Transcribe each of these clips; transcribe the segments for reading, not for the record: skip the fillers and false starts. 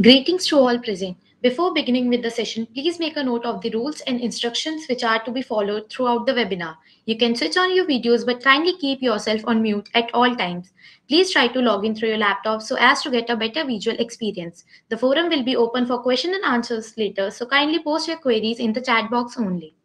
Greetings to all present. Before beginning with the session, please make a note of the rules and instructions which are to be followed throughout the webinar. You can switch on your videos but kindly keep yourself on mute at all times. Please try to log in through your laptop so as to get a better visual experience. The forum will be open for question and answers later, so kindly post your queries in the chat box only.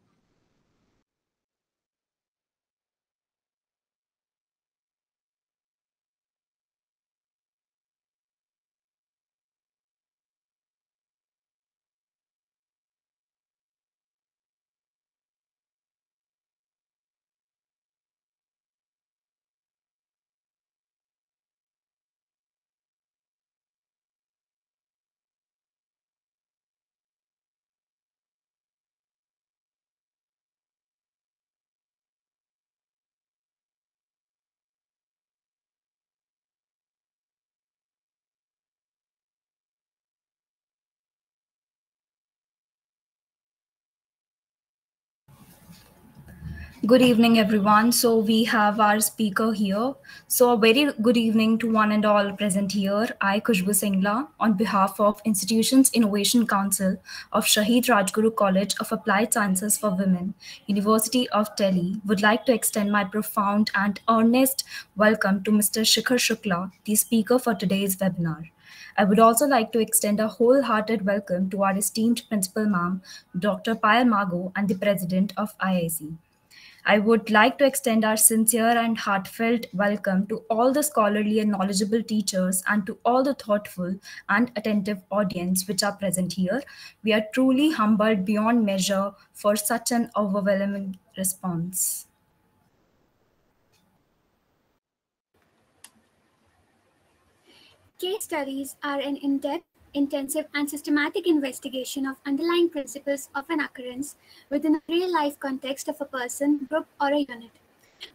Good evening, everyone. So we have our speaker here. So a very good evening to one and all present here. I, Khushbu Singla, on behalf of Institutions Innovation Council of Shahid Rajguru College of Applied Sciences for Women, University of Delhi, would like to extend my profound and earnest welcome to Mr. Shikhar Shukla, the speaker for today's webinar. I would also like to extend a wholehearted welcome to our esteemed Principal Ma'am, Dr. Payal Mago, and the President of IIC. I would like to extend our sincere and heartfelt welcome to all the scholarly and knowledgeable teachers and to all the thoughtful and attentive audience which are present here. We are truly humbled beyond measure for such an overwhelming response. Case studies are an in-depth, intensive, and systematic investigation of underlying principles of an occurrence within a real-life context of a person, group, or a unit.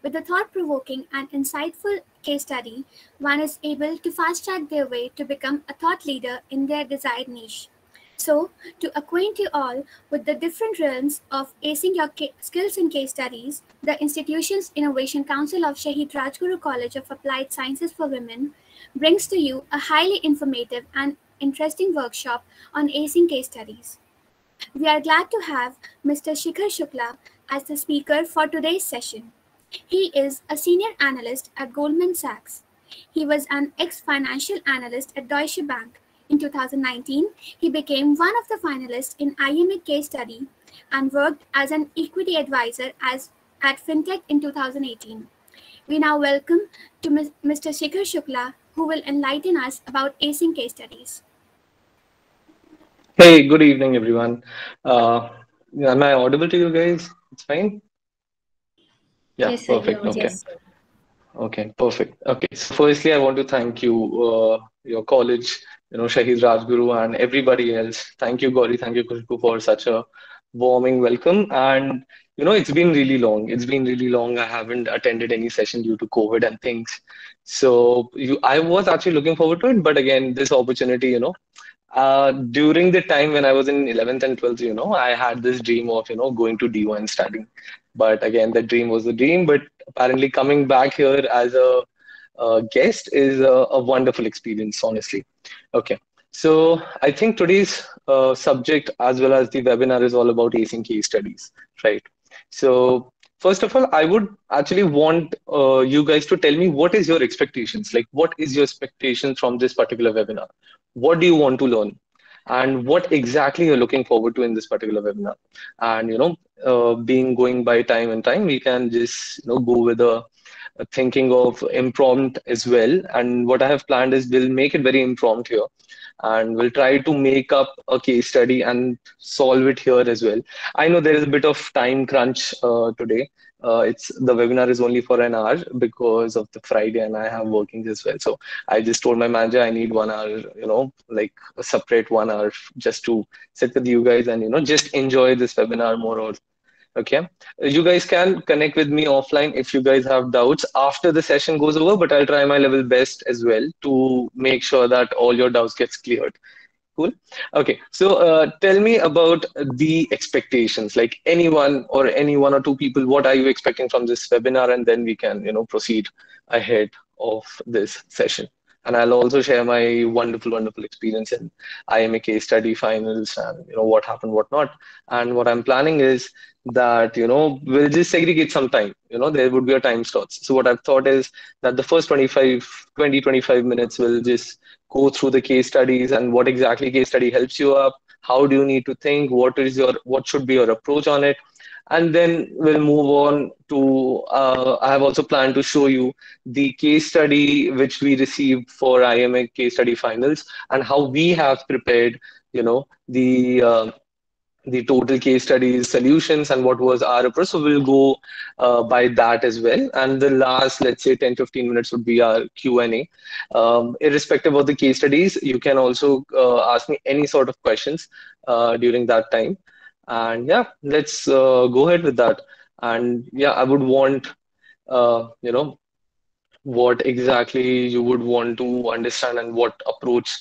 With a thought-provoking and insightful case study, one is able to fast-track their way to become a thought leader in their desired niche. So, to acquaint you all with the different realms of acing your skills in case studies, the Institution's Innovation Council of Shahid Rajguru College of Applied Sciences for Women brings to you a highly informative and interesting workshop on acing case studies. We are glad to have Mr. Shikhar Shukla as the speaker for today's session. He is a senior analyst at Goldman Sachs. He was an ex-financial analyst at Deutsche Bank. In 2019, he became one of the finalists in IMA case study and worked as an equity advisor at FinTech in 2018. We now welcome to Mr. Shikhar Shukla, who will enlighten us about acing case studies. Hey, good evening, everyone. Am I audible to you guys? It's fine? Yeah, Yes, sir, perfect. Okay. Yes. Okay, perfect. Okay, so firstly, I want to thank you, your college, Shahid Rajguru, and everybody else. Thank you, Gauri. Thank you, Khushbu, for such a warming welcome. And it's been really long. It's been really long. I haven't attended any session due to COVID and things. So I was actually looking forward to it, but again, this opportunity, during the time when I was in 11th and 12th, I had this dream of, going to DO and studying. But again, the dream was a dream. But apparently, coming back here as a guest is a wonderful experience, honestly. Okay. So I think today's subject as well as the webinar is all about acing case studies, right? So first of all, I would actually want you guys to tell me what is your expectations? Like, what is your expectations from this particular webinar? What do you want to learn? And what exactly you're looking forward to in this particular webinar? And being going by time and time, we can just go with a thinking of impromptu as well. And what I have planned is we'll make it very impromptu here, and we'll try to make up a case study and solve it here as well. I know there is a bit of time crunch today. It's the webinar is only for an hour because of the Friday, and I have workings as well. So I just told my manager I need 1 hour, like a separate 1 hour just to sit with you guys and just enjoy this webinar more. Or okay, you guys can connect with me offline if you guys have doubts after the session goes over, but I'll try my level best as well to make sure that all your doubts gets cleared. Cool. Okay. So tell me about the expectations, like anyone or any one or two people, what are you expecting from this webinar? And then we can, proceed ahead of this session. And I'll also share my wonderful experience in IMA case study finals and what happened, what not. And what I'm planning is that we'll just segregate some time. There would be a time slots. So what I've thought is that the first 25 minutes will just go through the case studies and what exactly case study helps you up. How do you need to think? What should be your approach on it? And then we'll move on to, I have also planned to show you the case study which we received for IMA case study finals and how we have prepared, you know, the total case studies solutions and what was our approach. So we'll go by that as well. And the last, let's say 10-15 minutes would be our Q&A. Irrespective of the case studies, you can also ask me any sort of questions during that time. And yeah, let's go ahead with that. And yeah, I would want, what exactly you would want to understand and what approach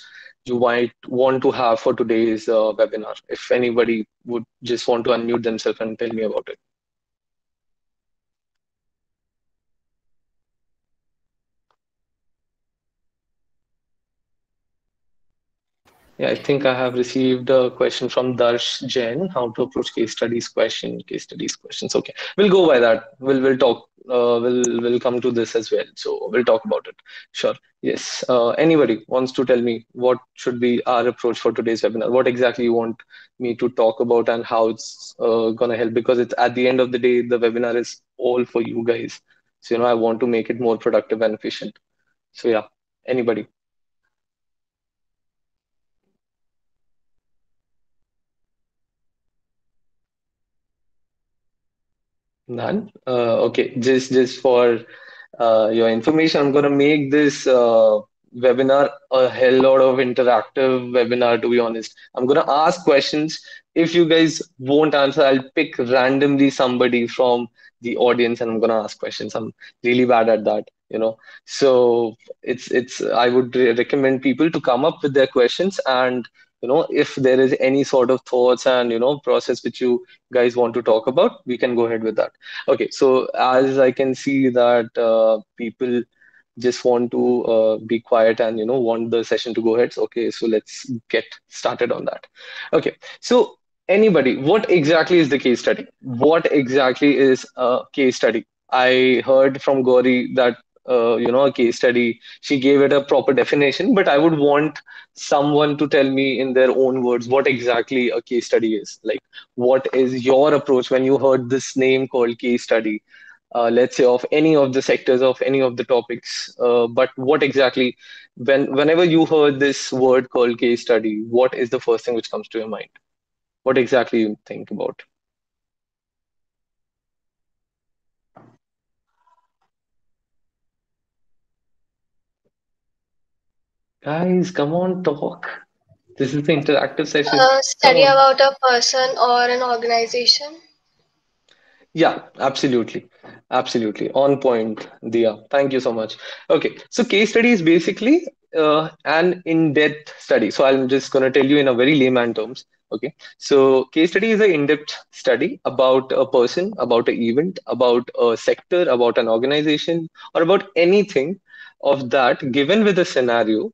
you might want to have for today's webinar. If anybody would just want to unmute themselves and tell me about it. Yeah, I think I have received a question from Darsh Jain, how to approach case studies questions. Okay, we'll go by that. We'll talk. We'll come to this as well. So we'll talk about it. Sure. Yes. Anybody wants to tell me what should be our approach for today's webinar? What exactly you want me to talk about and how it's gonna help? Because it's at the end of the day, the webinar is all for you guys. So I want to make it more productive and efficient. So yeah, anybody? None? Okay, just for your information, I'm gonna make this webinar a hell lot of interactive webinar, to be honest. I'm gonna ask questions. If you guys won't answer, I'll pick randomly somebody from the audience and I'm gonna ask questions. I'm really bad at that. So it's I would recommend people to come up with their questions and if there is any sort of thoughts and process which you guys want to talk about, we can go ahead with that. Okay, so as I can see that people just want to be quiet and want the session to go ahead. So, okay, so let's get started on that. Okay, so anybody, what exactly is the case study? What exactly is a case study? I heard from Gauri that a case study. She gave it a proper definition, but I would want someone to tell me in their own words what exactly a case study is. Like, what is your approach when you heard this name called case study? Let's say of any of the sectors of any of the topics. But what exactly, whenever you heard this word called case study, what is the first thing which comes to your mind? What exactly you think about? Guys, come on, talk. This is the interactive session. Come Study on. about a person or an organization. Yeah, absolutely. Absolutely. On point, Dia. Thank you so much. Okay, so case study is basically an in-depth study. So I'm just going to tell you in a very layman terms. Okay, so case study is an in-depth study about a person, about an event, about a sector, about an organization, or about anything of that given with a scenario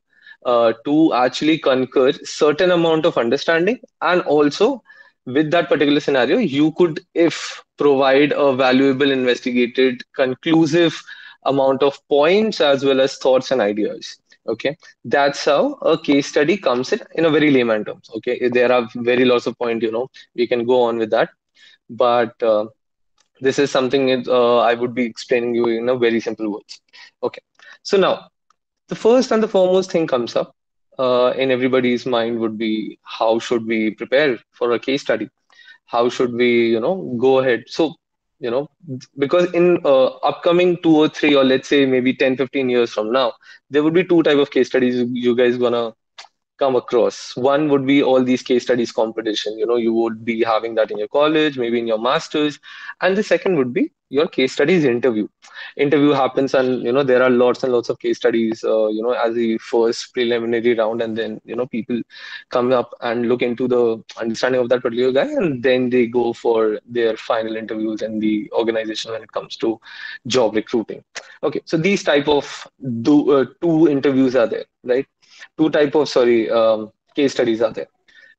to actually conquer certain amount of understanding and also with that particular scenario, you could, if provide a valuable, investigated, conclusive amount of points as well as thoughts and ideas. Okay, that's how a case study comes in a very layman terms. Okay, there are very lots of points. We can go on with that, but this is something I would be explaining you in a very simple words. Okay, so now the first and the foremost thing comes up in everybody's mind would be how should we prepare for a case study? How should we go ahead? So because in upcoming 2 or 3 or let's say maybe 10-15 years from now, there would be two type of case studies you guys gonna come across. One would be all these case studies competition. You would be having that in your college, maybe in your masters, and the second would be your case study is interview. Interview happens, and there are lots and lots of case studies, as the first preliminary round, and then people come up and look into the understanding of that particular guy, and then they go for their final interviews in the organization when it comes to job recruiting. Okay, so these type of two interviews are there, right? Two type of case studies are there.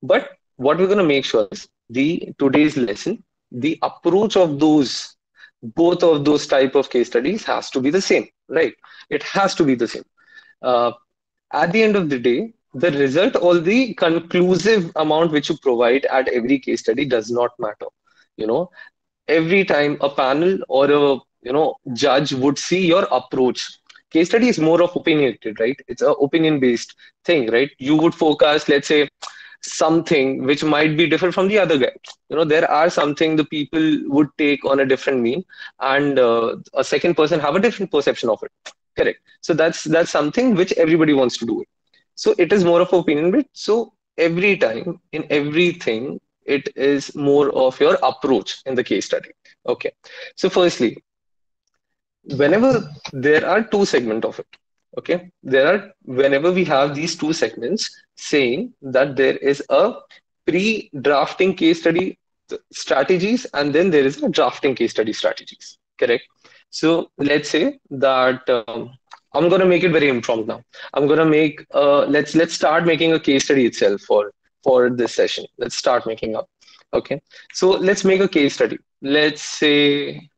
But what we're going to make sure is the today's lesson, the approach of those both of those type of case studies has to be the same, right? It has to be the same. Uh, at the end of the day, the result or the conclusive amount which you provide at every case study does not matter. You know, every time a panel or a judge would see your approach. Case study is more of opinionated, right? It's a opinion based thing, right? You would focus, let's say, something which might be different from the other guy. There are something the people would take on a different mean, and a second person have a different perception of it. Correct. So that's something which everybody wants to do it. So it is more of opinion based. So every time in everything, it is more of your approach in the case study. Okay. So firstly, whenever there are two segments of it, okay, whenever we have these two segments saying that there is a pre-drafting case study strategies, and then there is a drafting case study strategies, correct? So let's say that I'm going to make it very impromptu now. I'm going to make let's start making a case study itself for this session. Let's start making up. Okay, so let's make a case study. Let's say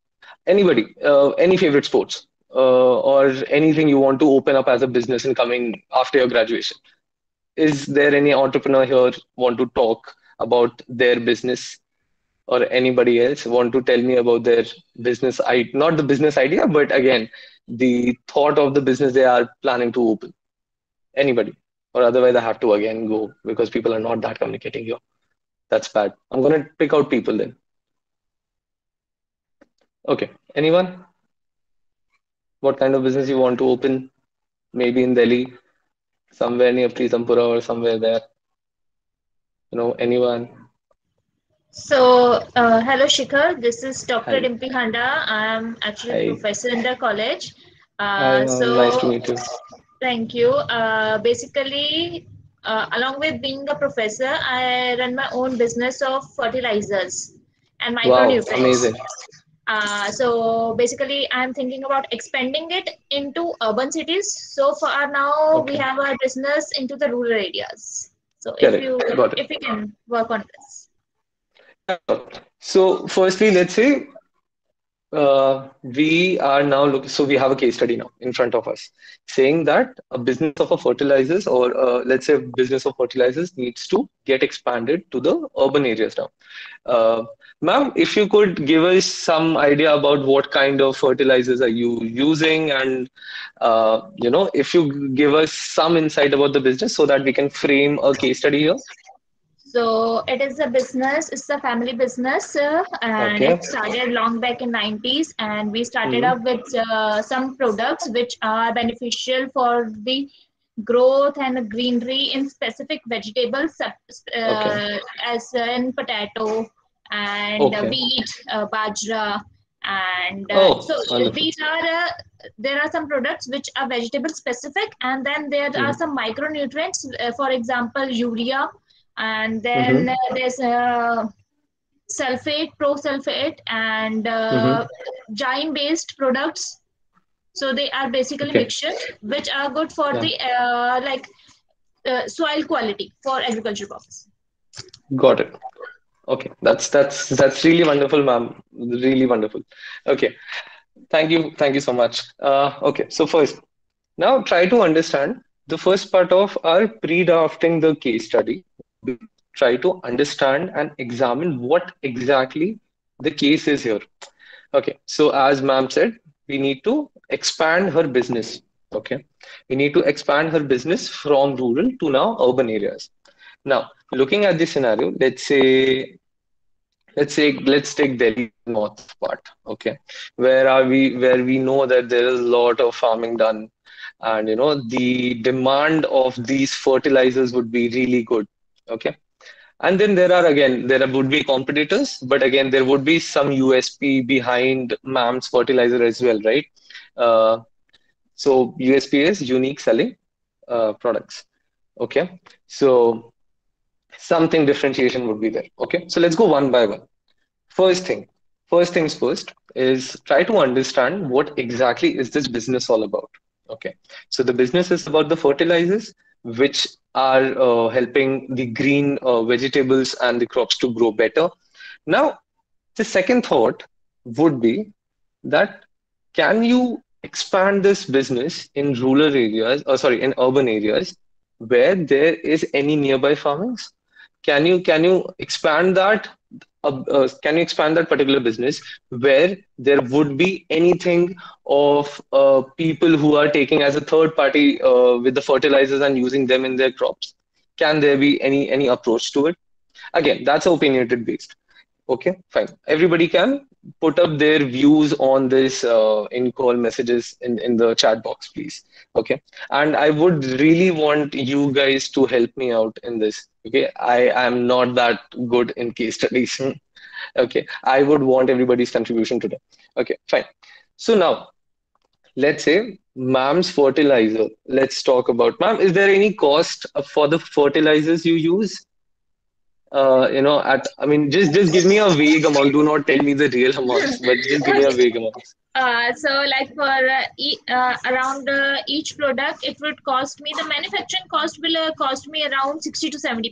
anybody, any favorite sports, or anything you want to open up as a business in coming after your graduation. Is there any entrepreneur here want to talk about their business, or anybody else want to tell me about their business? Not the business idea, but again, the thought of the business they are planning to open. Anybody? Or otherwise, I have to again go because people are not that communicating here. That's bad. I'm going to pick out people then. Okay. Anyone? What kind of business you want to open? Maybe in Delhi, somewhere near Pritampura or somewhere there. Anyone? So, hello Shikhar, this is Dr. Hi. Dimpi Handa. I'm actually a Hi. professor in the college. Hi, nice to meet you. Thank you. Basically, along with being a professor, I run my own business of fertilizers and micronutrients. Wow, amazing. So basically, I'm thinking about expanding it into urban cities. So far now, we have our business into the rural areas. So if you can work on this. So firstly, let's say we are now looking, so we have a case study now in front of us saying that a business of a fertilizers, or let's say business of fertilizers, needs to get expanded to the urban areas now. Ma'am, if you could give us some idea about what kind of fertilizers are you using, and if you give us some insight about the business so that we can frame a case study here. So it is a business, it's a family business, and it started long back in 90s, and we started up with some products which are beneficial for the growth and greenery in specific vegetables, as in potato and wheat, bajra, and these are there are some products which are vegetable specific, and then there are some micronutrients, for example urea, and then there's sulfate, pro-sulfate, and gyne based products. So they are basically mixtures which are good for the soil quality for agriculture purpose. Got it. Okay, that's really wonderful, ma'am. Really wonderful. Okay, thank you so much. Okay, so first, now try to understand the first part of our pre-drafting the case study. Try to understand and examine what exactly the case is here. Okay, so as ma'am said, we need to expand her business. Okay, we need to expand her business from rural to now urban areas. Now, looking at this scenario, let's take Delhi north part. Okay, where we know that there is a lot of farming done, and the demand of these fertilizers would be really good. Okay, And then there would be competitors, but again, there would be some USP behind MAM's fertilizer as well, right? Uh, so USP is unique selling products. Okay. So something differentiation would be there. Okay. So let's go one by one. First thing, first things first is try to understand what exactly is this business all about. Okay, so the business is about the fertilizers which are helping the green vegetables and the crops to grow better. Now, the second thought would be that can you expand this business in rural areas, or sorry, in urban areas where there is any nearby farmings? Can you expand that? Can you expand that particular business where there would be anything of people who are taking as a third party with the fertilizers and using them in their crops? Can there be any approach to it? Again, that's opinionated based. Okay, fine. Everybody can put up their views on this in call messages in the chat box, please. Okay. And I would really want you guys to help me out in this. Okay. I am not that good in case studies. Okay. I would want everybody's contribution today. Okay, fine. So now let's say ma'am's fertilizer. Let's talk about ma'am. Is there any cost for the fertilizers you use? I mean, just give me a vague amount. Do not tell me the real amounts, but just give me a vague amount. So like for around each product, it would cost me, the manufacturing cost will cost me around 60 to 70%.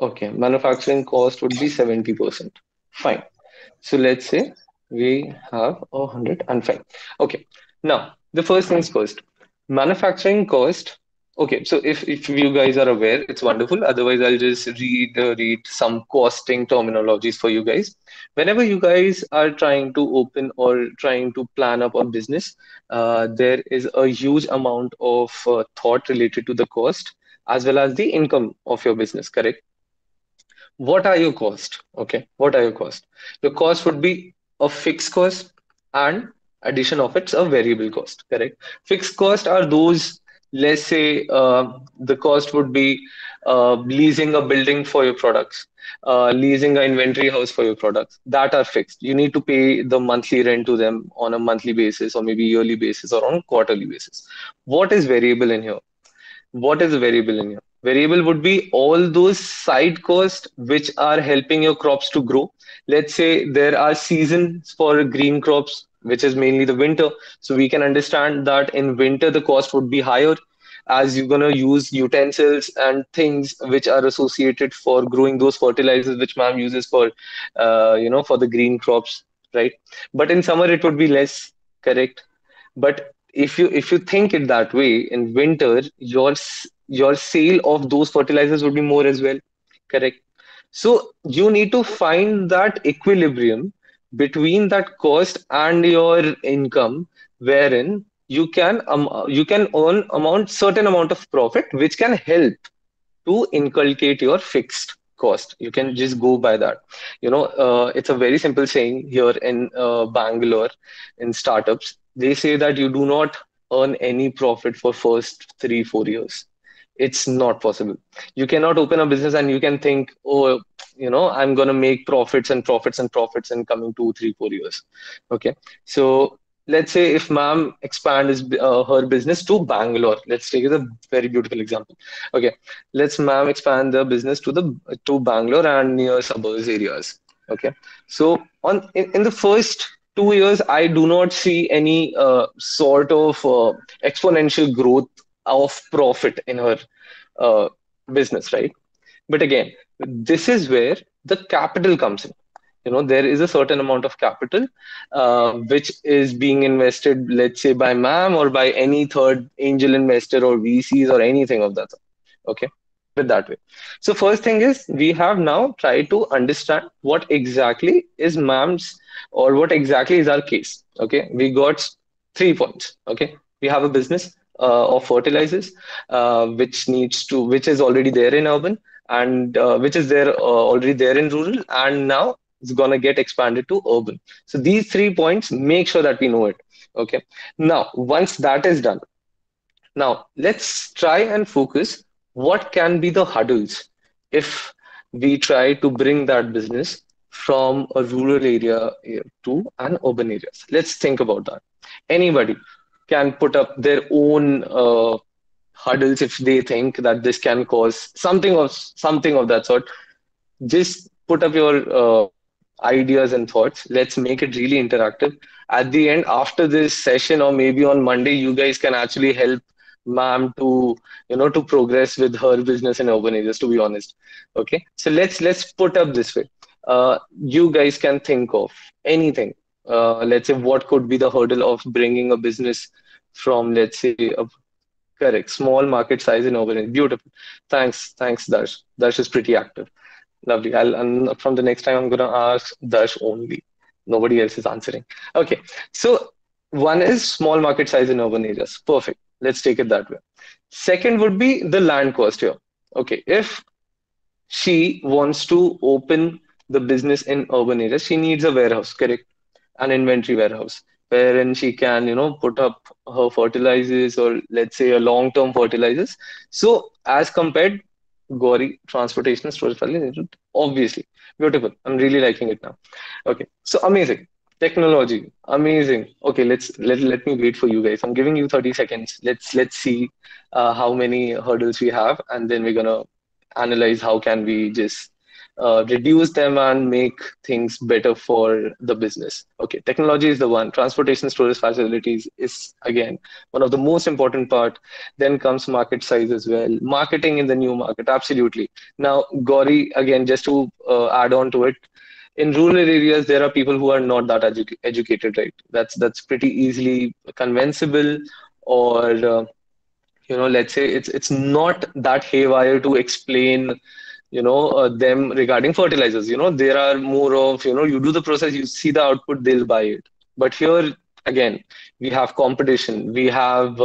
Okay, manufacturing cost would be 70%. Fine. So let's say we have 100 and fine. Okay. Now, the first things first. Manufacturing cost. Okay, so if you guys are aware, it's wonderful. Otherwise, I'll just read some costing terminologies for you guys. Whenever you guys are trying to open or trying to plan up a business, there is a huge amount of thought related to the cost as well as the income of your business, correct? What are your cost? Okay, what are your cost? The cost would be a fixed cost and addition of it's a variable cost, correct? Fixed cost are those, let's say the cost would be leasing a building for your products, leasing an inventory house for your products that are fixed. You need to pay the monthly rent to them on a monthly basis or maybe yearly basis or on a quarterly basis. What is variable in here? What is variable in here? Variable would be all those side costs which are helping your crops to grow. Let's say there are seasons for green crops, which is mainly the winter. So we can understand that in winter, the cost would be higher as you're going to use utensils and things which are associated for growing those fertilizers, which ma'am uses for, for the green crops, right? But in summer, it would be less, correct? But if you think it that way, in winter, your sale of those fertilizers would be more as well, correct? So you need to find that equilibrium between that cost and your income, wherein you can earn certain amount of profit, which can help to inculcate your fixed cost. You can just go by that. It's a very simple saying here in Bangalore in startups. They say that you do not earn any profit for first 3-4 years. It's not possible. You cannot open a business and you can think, oh, I'm going to make profits and profits and profits in coming 2-3-4 years. Okay. So let's say if ma'am expands her business to Bangalore, let's take it a very beautiful example. Okay. Let's ma'am expand the business to Bangalore and near suburbs areas. Okay. So in the first 2 years, I do not see any sort of exponential growth of profit in her business, right? But again, this is where the capital comes in. There is a certain amount of capital which is being invested, let's say by ma'am or by any third angel investor or VCs or anything of that sort. Okay, with that way. So first thing is we have now tried to understand what exactly is ma'am's or what exactly is our case. Okay, we got 3 points. Okay, we have a business of fertilizers which is already there in urban and which is there already there in rural, and now it's going to get expanded to urban. So these 3 points, make sure that we know it. Okay. Now, once that is done, now let's try and focus what can be the hurdles if we try to bring that business from a rural area to an urban area. Let's think about that. Anybody can put up their own hurdles if they think that this can cause something of that sort. Just put up your ideas and thoughts. Let's make it really interactive. At the end, after this session, or maybe on Monday, you guys can actually help ma'am to to progress with her business in urban areas. To be honest, okay. So let's put up this way. You guys can think of anything. Let's say what could be the hurdle of bringing a business from, let's say, a correct small market size in urban areas. Beautiful. Thanks, Darsh. Darsh is pretty active. Lovely. And from the next time, I'm gonna ask Darsh only. Nobody else is answering. Okay. So one is small market size in urban areas. Perfect. Let's take it that way. Second would be the land cost here. Okay. If she wants to open the business in urban areas, she needs a warehouse, correct? An inventory warehouse wherein she can, put up her fertilizers, or let's say a long-term fertilizers. So as compared, Gauri, transportation, storage facility, obviously. Beautiful. I'm really liking it now. Okay. So amazing. Technology. Amazing. Okay, let me wait for you guys. I'm giving you 30 seconds. Let's see how many hurdles we have, and then we're gonna analyze how can we just reduce them and make things better for the business. Okay, technology is the one. Transportation storage facilities is again one of the most important part. Then comes market size as well. Marketing in the new market, absolutely. Now, Gauri, again, just to add on to it, in rural areas there are people who are not that educated, right? That's pretty easily convincible, or let's say it's not that haywire to explain them regarding fertilizers. There are more of, you do the process, you see the output, they'll buy it. But here again, we have competition, we have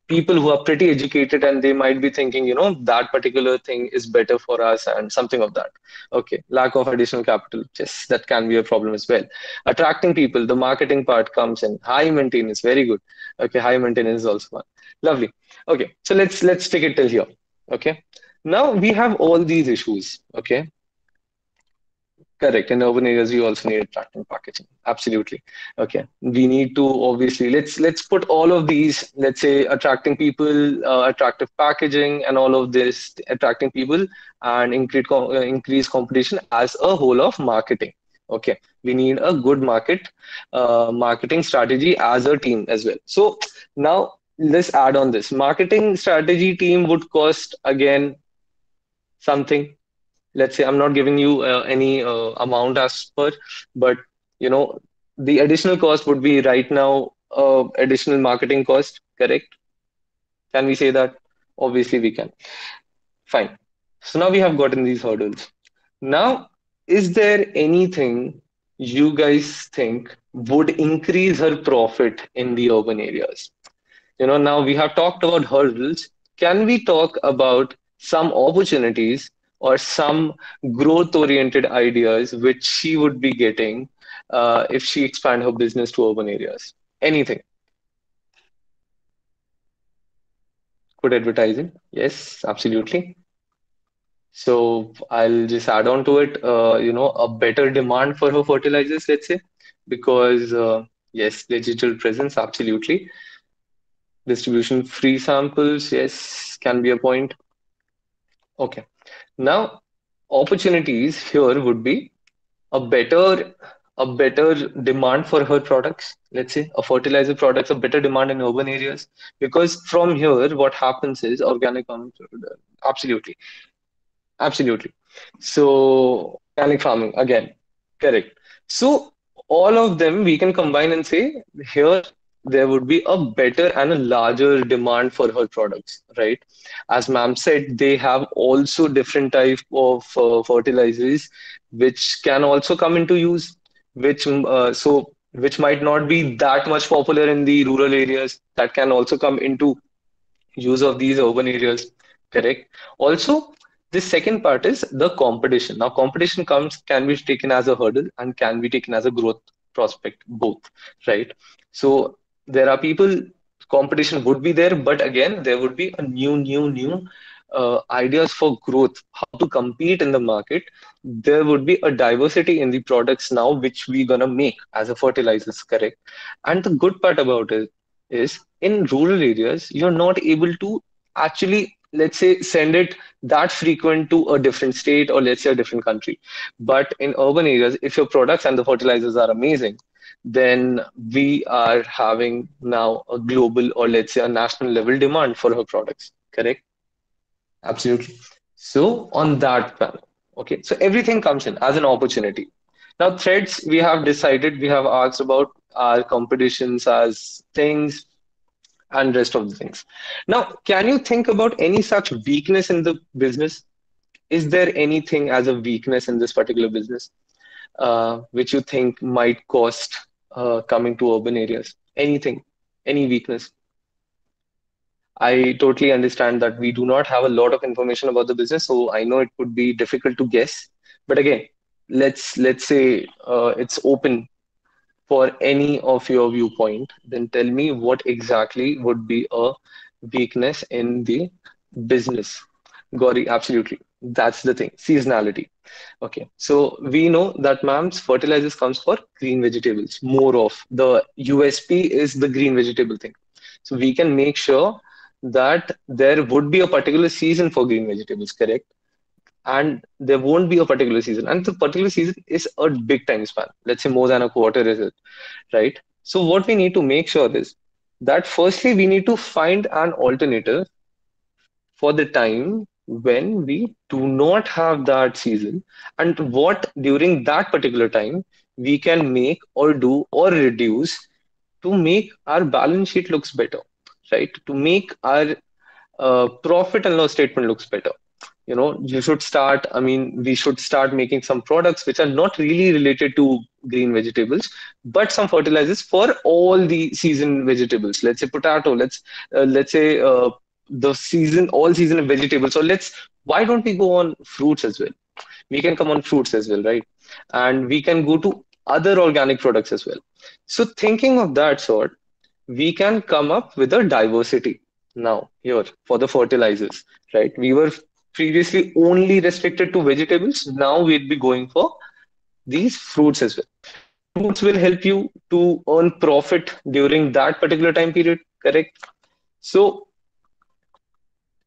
people who are pretty educated, and they might be thinking, that particular thing is better for us and something of that. Okay, lack of additional capital, yes, that can be a problem as well. Attracting people, the marketing part comes in. High maintenance, very good. Okay, high maintenance is also one. Lovely. Okay, so let's take it till here. Okay, now we have all these issues. Okay, correct. In urban areas, we also need attracting packaging. Absolutely. Okay, we need to obviously let's put all of these. Let's say attracting people, attractive packaging, and all of this attracting people and increase competition as a whole of marketing. Okay, we need a good marketing strategy as a team as well. So now let's add on this. Marketing strategy team would cost again something. Let's say I'm not giving you any amount as per, but the additional cost would be right now additional marketing cost, correct? Can we say that? Obviously we can. Fine. So now we have gotten these hurdles. Now, is there anything you guys think would increase her profit in the urban areas? Now we have talked about hurdles. Can we talk about some opportunities or some growth-oriented ideas which she would be getting if she expand her business to urban areas? Anything? Good advertising? Yes, absolutely. So I'll just add on to it, a better demand for her fertilizers, let's say, because yes, digital presence, absolutely. Distribution free samples, yes, can be a point. Okay. Now, opportunities here would be a better demand for her products. Let's say a fertilizer products, a better demand in urban areas, because from here what happens is organic farming. Absolutely. So organic farming again, correct. So all of them we can combine and say here there would be a better and a larger demand for her products, right? As ma'am said, they have also different type of fertilizers which can also come into use, which might not be that much popular in the rural areas, that can also come into use of these urban areas, correct? Also, the second part is the competition. Now, competition can be taken as a hurdle and can be taken as a growth prospect, both, right? So there are people, competition would be there, but again, there would be a new ideas for growth, how to compete in the market, there would be a diversity in the products now which we're gonna make as a fertilizers, correct? And the good part about it is in rural areas, you're not able to actually, let's say, send it that frequent to a different state or let's say a different country. But in urban areas, if your products and the fertilizers are amazing, then we are having now a global or let's say a national level demand for our products, correct? Absolutely. So on that panel, okay, so everything comes in as an opportunity. Now threads, we have decided, we have asked about our competitions as things and rest of the things. Now, can you think about any such weakness in the business? Is there anything as a weakness in this particular business which you think might cost coming to urban areas? Anything, any weakness? I totally understand that we do not have a lot of information about the business, so I know it would be difficult to guess. But again, let's say it's open for any of your viewpoint. Then tell me what exactly would be a weakness in the business. Gauri, absolutely. That's the thing. Seasonality. Okay. So we know that ma'am's fertilizers comes for green vegetables. More of the USP is the green vegetable thing. So we can make sure that there would be a particular season for green vegetables, correct? And there won't be a particular season. And the particular season is a big time span. Let's say more than a quarter is it, right? So what we need to make sure is that firstly, we need to find an alternative for the time when we do not have that season and what during that particular time we can make or do or reduce to make our balance sheet looks better, right? To make our profit and loss statement looks better. You know, you should start, I mean, we should start making some products which are not really related to green vegetables, but some fertilizers for all the season vegetables. Let's say potato, let's say the season, all season vegetables. So why don't we go on fruits as well? We can come on fruits as well, right? And we can go to other organic products as well. So thinking of that sort, we can come up with a diversity now here for the fertilizers, right? We were previously only restricted to vegetables. Now we'd be going for these fruits as well. Fruits will help you to earn profit during that particular time period, correct? So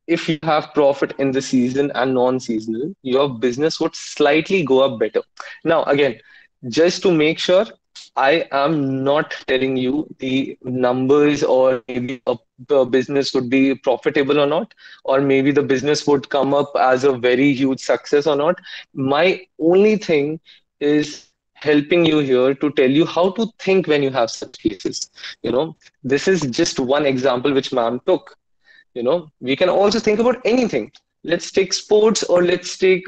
if you have profit in the season and non-seasonal, your business would slightly go up better. Now, again, just to make sure, I am not telling you the numbers or maybe a business would be profitable or not, or maybe the business would come up as a very huge success or not. My only thing is helping you here to tell you how to think when you have such cases. You know, this is just one example which ma'am took. You know, we can also think about anything. Let's take sports or let's take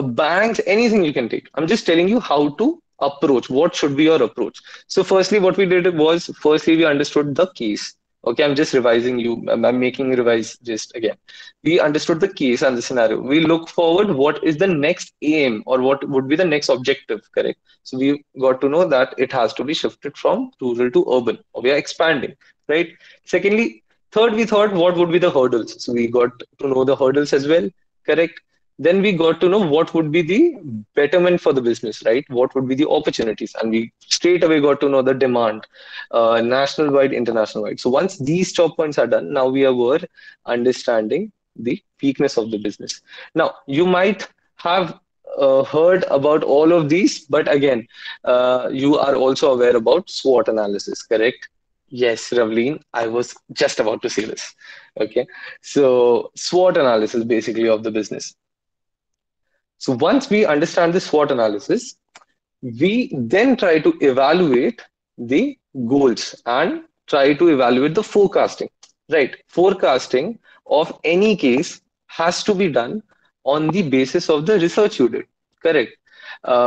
banks, anything you can take. I'm just telling you how to approach. What should be your approach? So firstly, what we did was, firstly, we understood the case. Okay, I'm just revising you. I'm making revise just again. We understood the case and the scenario. We look forward, what is the next aim or what would be the next objective, correct? So we got to know that it has to be shifted from rural to urban, or we are expanding, right? Secondly, third, we thought what would be the hurdles. So we got to know the hurdles as well, correct? Then we got to know what would be the betterment for the business, right? What would be the opportunities? And we straight away got to know the demand, national wide, international wide. So once these top points are done, now we were understanding the weakness of the business. Now, you might have heard about all of these, but again, you are also aware about SWOT analysis, correct? Yes, Ravleen, I was just about to say this. Okay, so SWOT analysis basically of the business. So once we understand the SWOT analysis, we then try to evaluate the goals and try to evaluate the forecasting, right? Forecasting of any case has to be done on the basis of the research you did, correct?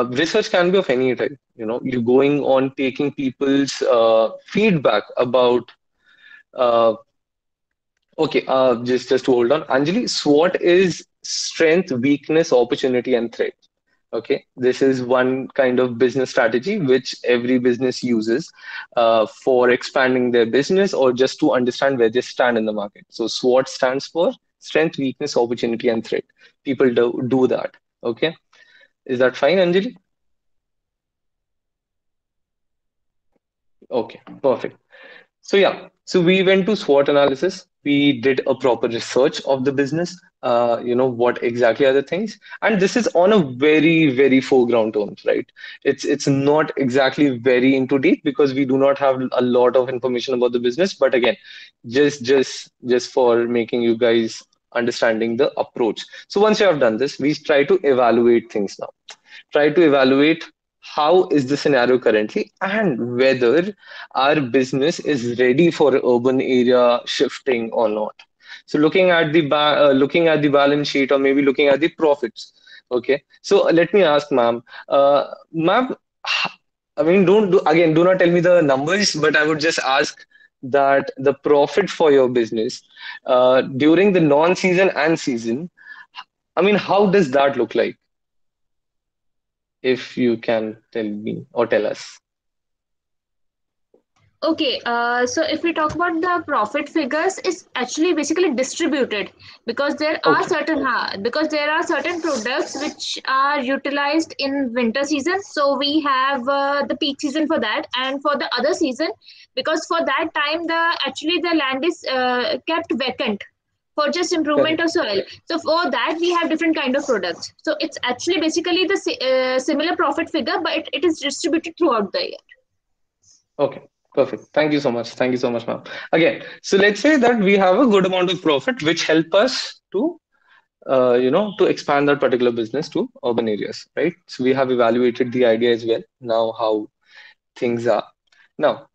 Research can be of any type. You know, you're going on taking people's feedback about. Just to hold on, Anjali. SWOT is strength, weakness, opportunity, and threat. Okay, this is one kind of business strategy which every business uses for expanding their business or just to understand where they stand in the market. So SWOT stands for strength, weakness, opportunity, and threat. People do that. Okay. Is that fine, Anjali? Okay, perfect. So yeah, so we went to SWOT analysis. We did a proper research of the business. What exactly are the things, and this is on a very, very foreground terms, right? It's not exactly very into deep because we do not have a lot of information about the business. But again, just for making you guys understanding the approach. So once you have done this, we try to evaluate things now. Try to evaluate how is the scenario currently and whether our business is ready for urban area shifting or not. So looking at the balance sheet or maybe looking at the profits. Okay. So let me ask, ma'am. Ma'am, I mean, do not tell me the numbers, but I would just ask that the profit for your business during the non-season and season. I mean, how does that look like? If you can tell me or tell us. Okay, so if we talk about the profit figures, it's actually basically distributed because there are certain products which are utilized in winter season. So we have the peak season for that, and for the other season, because for that time the land is kept vacant for just improvement Correct. of soil. So for that we have different kind of products. So it's actually basically the similar profit figure, but it is distributed throughout the year. Okay. Perfect. Thank you so much. Thank you so much, ma'am. Again, so let's say that we have a good amount of profit, which help us to expand that particular business to urban areas, right? So we have evaluated the idea as well. Now, how things are. Now,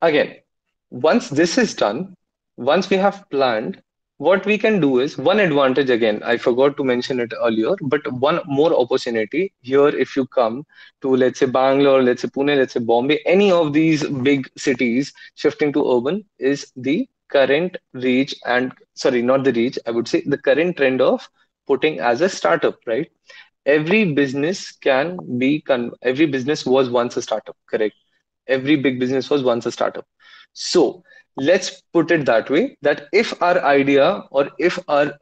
again, once this is done, once we have planned, what we can do is one advantage again, I forgot to mention it earlier, but one more opportunity here if you come to, let's say, Bangalore, let's say Pune, let's say Bombay, any of these big cities shifting to urban is the current reach and sorry, not the reach, I would say the current trend of putting as a startup, right? Every business was once a startup, correct? Every big business was once a startup. So let's put it that way, that if our idea or if our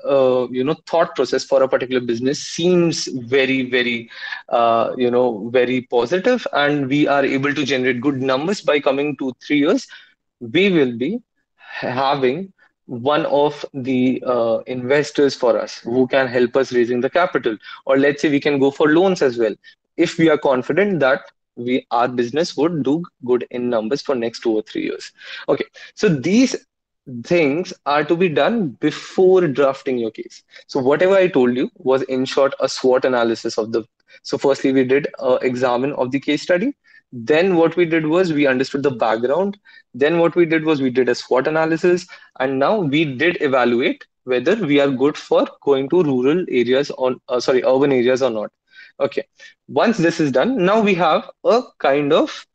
thought process for a particular business seems very, very very positive, and we are able to generate good numbers by coming 2 3 years, we will be having one of the investors for us who can help us raising the capital, or let's say we can go for loans as well if we are confident that our business would do good in numbers for next 2 or 3 years. Okay, so these things are to be done before drafting your case. So whatever I told you was in short a SWOT analysis of the. So firstly we did examine of the case study. Then what we did was we understood the background. Then what we did was we did a SWOT analysis, and now we did evaluate whether we are good for going to rural areas on urban areas or not. Okay, once this is done, now we have a kind of,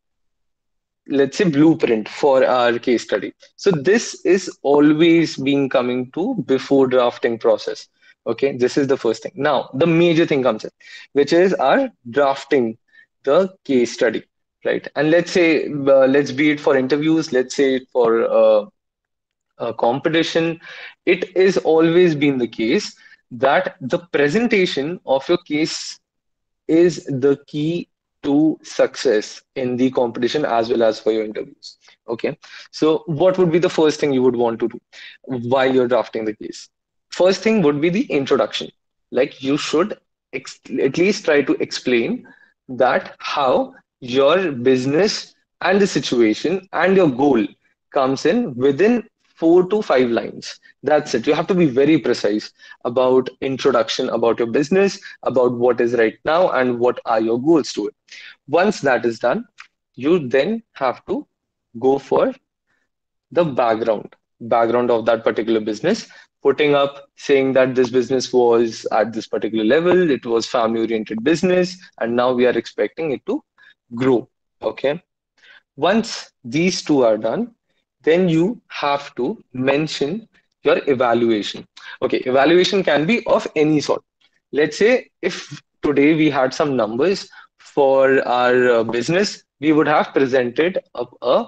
let's say, blueprint for our case study. So this is always being coming to before drafting process. Okay, this is the first thing. Now the major thing comes in, which is our drafting the case study, right? And let's say, let's be it for interviews, let's say for competition, it is always been the case that the presentation of your case is the key to success in the competition as well as for your interviews. Okay, so what would be the first thing you would want to do while you're drafting the case? First thing would be the introduction. Like you should at least try to explain that how your business and the situation and your goal comes in within 4 to 5 lines. That's it. You have to be very precise about introduction, about your business, about what is right now, and what are your goals to it. Once that is done, you then have to go for the background of that particular business, putting up saying that this business was at this particular level, it was family oriented business, and now we are expecting it to grow. Okay. Once these two are done, then you have to mention your evaluation. Okay, evaluation can be of any sort. Let's say if today we had some numbers for our business, we would have presented a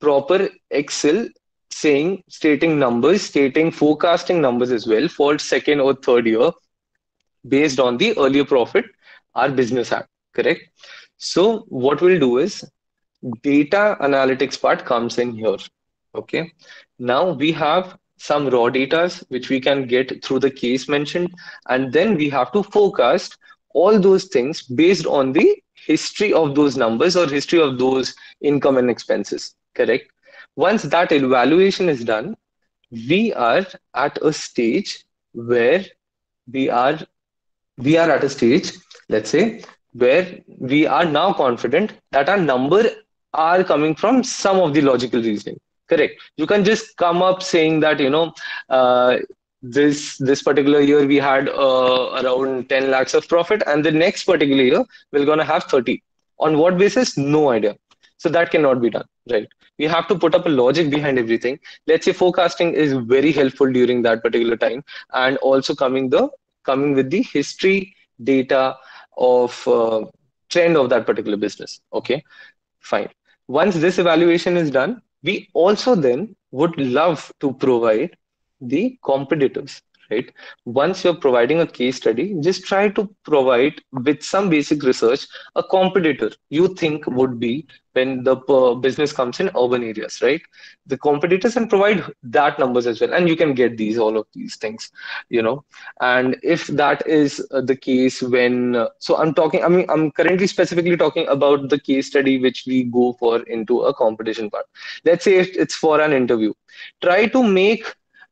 proper Excel stating numbers, stating forecasting numbers as well for second or third year based on the earlier profit our business had, correct? So what we'll do is data analytics part comes in here. Okay. Now we have some raw data which we can get through the case mentioned, and then we have to forecast all those things based on the history of those numbers or history of those income and expenses. Correct. Once that evaluation is done, we are at a stage where we are we are at a stage, let's say, where we are now confident that our number are coming from some of the logical reasoning. Correct. You can just come up saying that, uh, this particular year we had around 10 lakhs of profit, and the next particular year we're gonna have 30. On what basis? No idea. So that cannot be done, right? We have to put up a logic behind everything. Let's say forecasting is very helpful during that particular time, and also coming with the history data of trend of that particular business. Okay, fine. Once this evaluation is done, we also then would love to provide the competitors, right? Once you're providing a case study, just try to provide with some basic research a competitor you think would be when the business comes in urban areas, right? The competitors, and provide that numbers as well. And you can get all of these things, you know. And if that is the case when, so I'm currently specifically talking about the case study which we go for into a competition part. Let's say if it's for an interview, try to make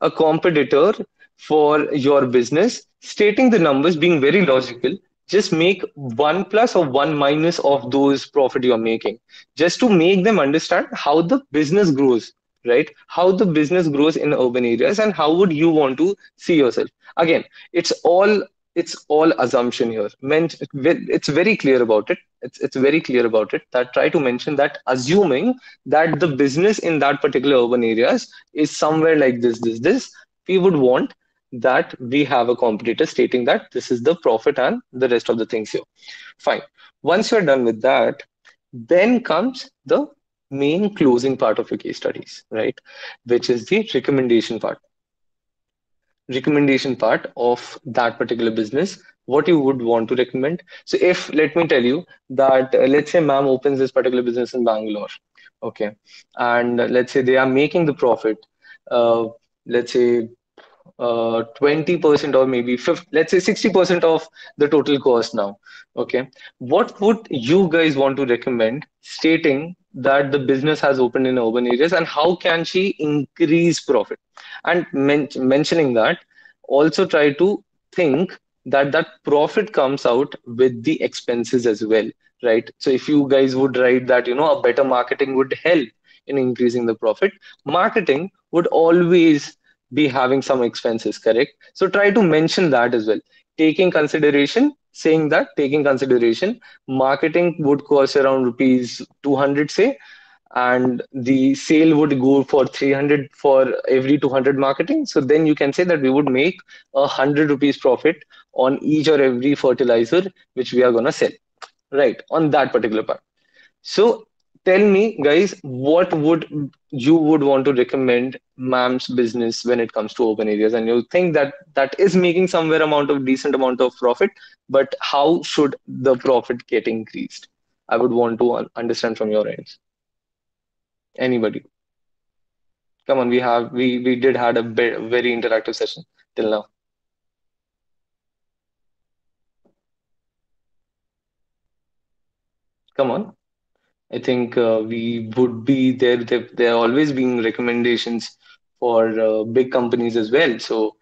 a competitor for your business, stating the numbers, being very logical. Just make one plus or one minus of those profit you're making, just to make them understand how the business grows, right? How the business grows in urban areas, and how would you want to see yourself. Again, it's all assumption here. It's very clear about it. It's very clear about it that try to mention that assuming that the business in that particular urban areas is somewhere like this, we would want that we have a competitor stating that this is the profit and the rest of the things here. Fine. Once you're done with that, then comes the main closing part of your case studies, right? Which is the recommendation part of that particular business, what you would want to recommend. So if, let me tell you that, let's say ma'am opens this particular business in Bangalore, okay, and let's say they are making the profit, uh, let's say 20% or maybe 50, let's say 60% of the total cost now. Okay. What would you guys want to recommend stating that the business has opened in urban areas, and how can she increase profit? And mentioning that, also try to think that that profit comes out with the expenses as well, right? So if you guys would write that, a better marketing would help in increasing the profit, marketing would always be having some expenses, correct? So try to mention that as well. Taking consideration, marketing would cost around rupees 200, say, and the sale would go for 300 for every 200 marketing. So then you can say that we would make 100 rupees profit on each or every fertilizer which we are going to sell, right? On that particular part. So tell me, guys, what would you would want to recommend ma'am's business when it comes to open areas, and you think that that is making somewhere amount of decent amount of profit, but how should the profit get increased? I would want to understand from your ends. Anybody? Come on, we did had a very interactive session till now. Come on. I think we would be there. There are always been recommendations for big companies as well. So,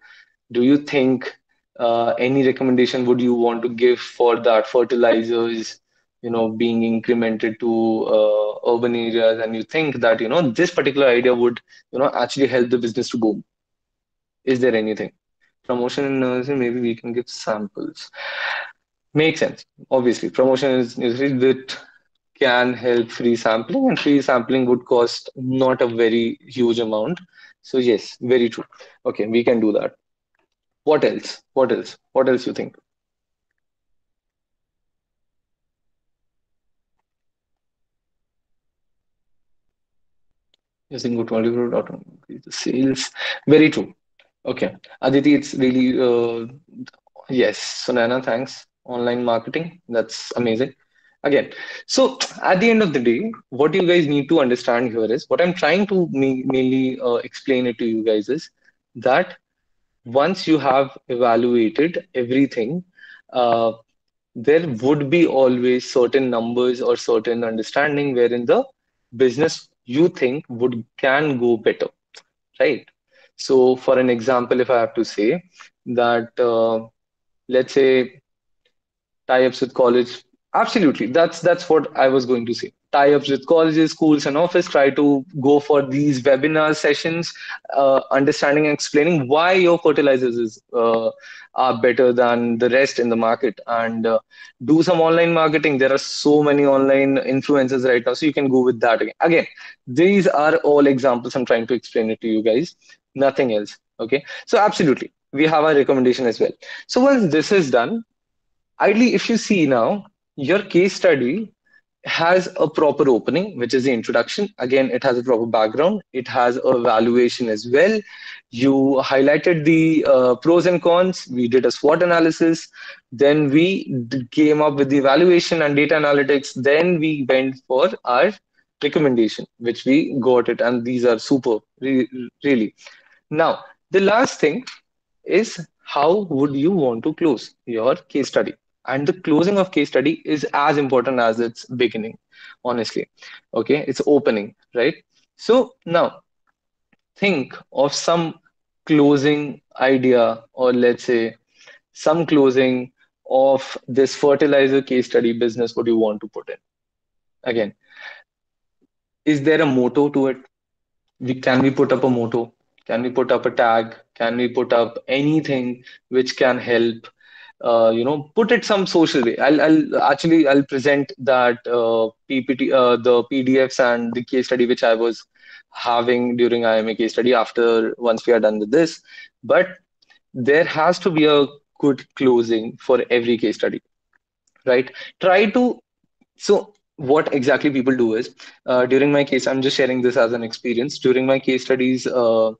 do you think any recommendation would you want to give for that fertilizers, being incremented to urban areas, and you think that this particular idea would actually help the business to boom? Is there anything? Promotion and nursing, maybe we can give samples. Makes sense. Obviously, promotion is that can help free sampling, and free sampling would cost not a very huge amount. So yes, very true. Okay, we can do that. What else? What else? What else you think? Using go-to-market increase the sales. Very true. Okay. Aditi, it's really, yes. Sunana, thanks. Online marketing. That's amazing. Again, so at the end of the day, what you guys need to understand here is what I'm trying to mainly explain it to you guys is that once you have evaluated everything, uh, there would be always certain numbers or certain understanding wherein the business you think would can go better, right? So, for an example, if I have to say that, let's say tie-ups with college. Absolutely, that's what I was going to say. Tie-ups with colleges, schools, and office. Try to go for these webinar sessions, understanding and explaining why your fertilizers are better than the rest in the market, and do some online marketing. There are so many online influencers right now, so you can go with that again. Again, these are all examples. I'm trying to explain it to you guys. Nothing else. Okay, so absolutely, we have our recommendation as well. So once this is done, ideally, if you see now, your case study has a proper opening, which is the introduction. Again, it has a proper background. It has a valuation as well. You highlighted the pros and cons. We did a SWOT analysis. Then we came up with the evaluation and data analytics. Then we went for our recommendation, which we got it. And these are super, really. Now, the last thing is how would you want to close your case study? And the closing of case study is as important as its beginning, honestly. Okay, it's opening, right? So now think of some closing idea, or let's say some closing of this fertilizer case study business, what you want to put in. Again, is there a motto to it? Can we put up a motto? Can we put up a tag? Can we put up anything which can help? Put it some social way. I'll present that PPT, the PDFs and the case study which I was having during IMA case study after once we are done with this. But there has to be a good closing for every case study, right? Try to so what exactly people do is during my case, I'm just sharing this as an experience. During my case studies, uh,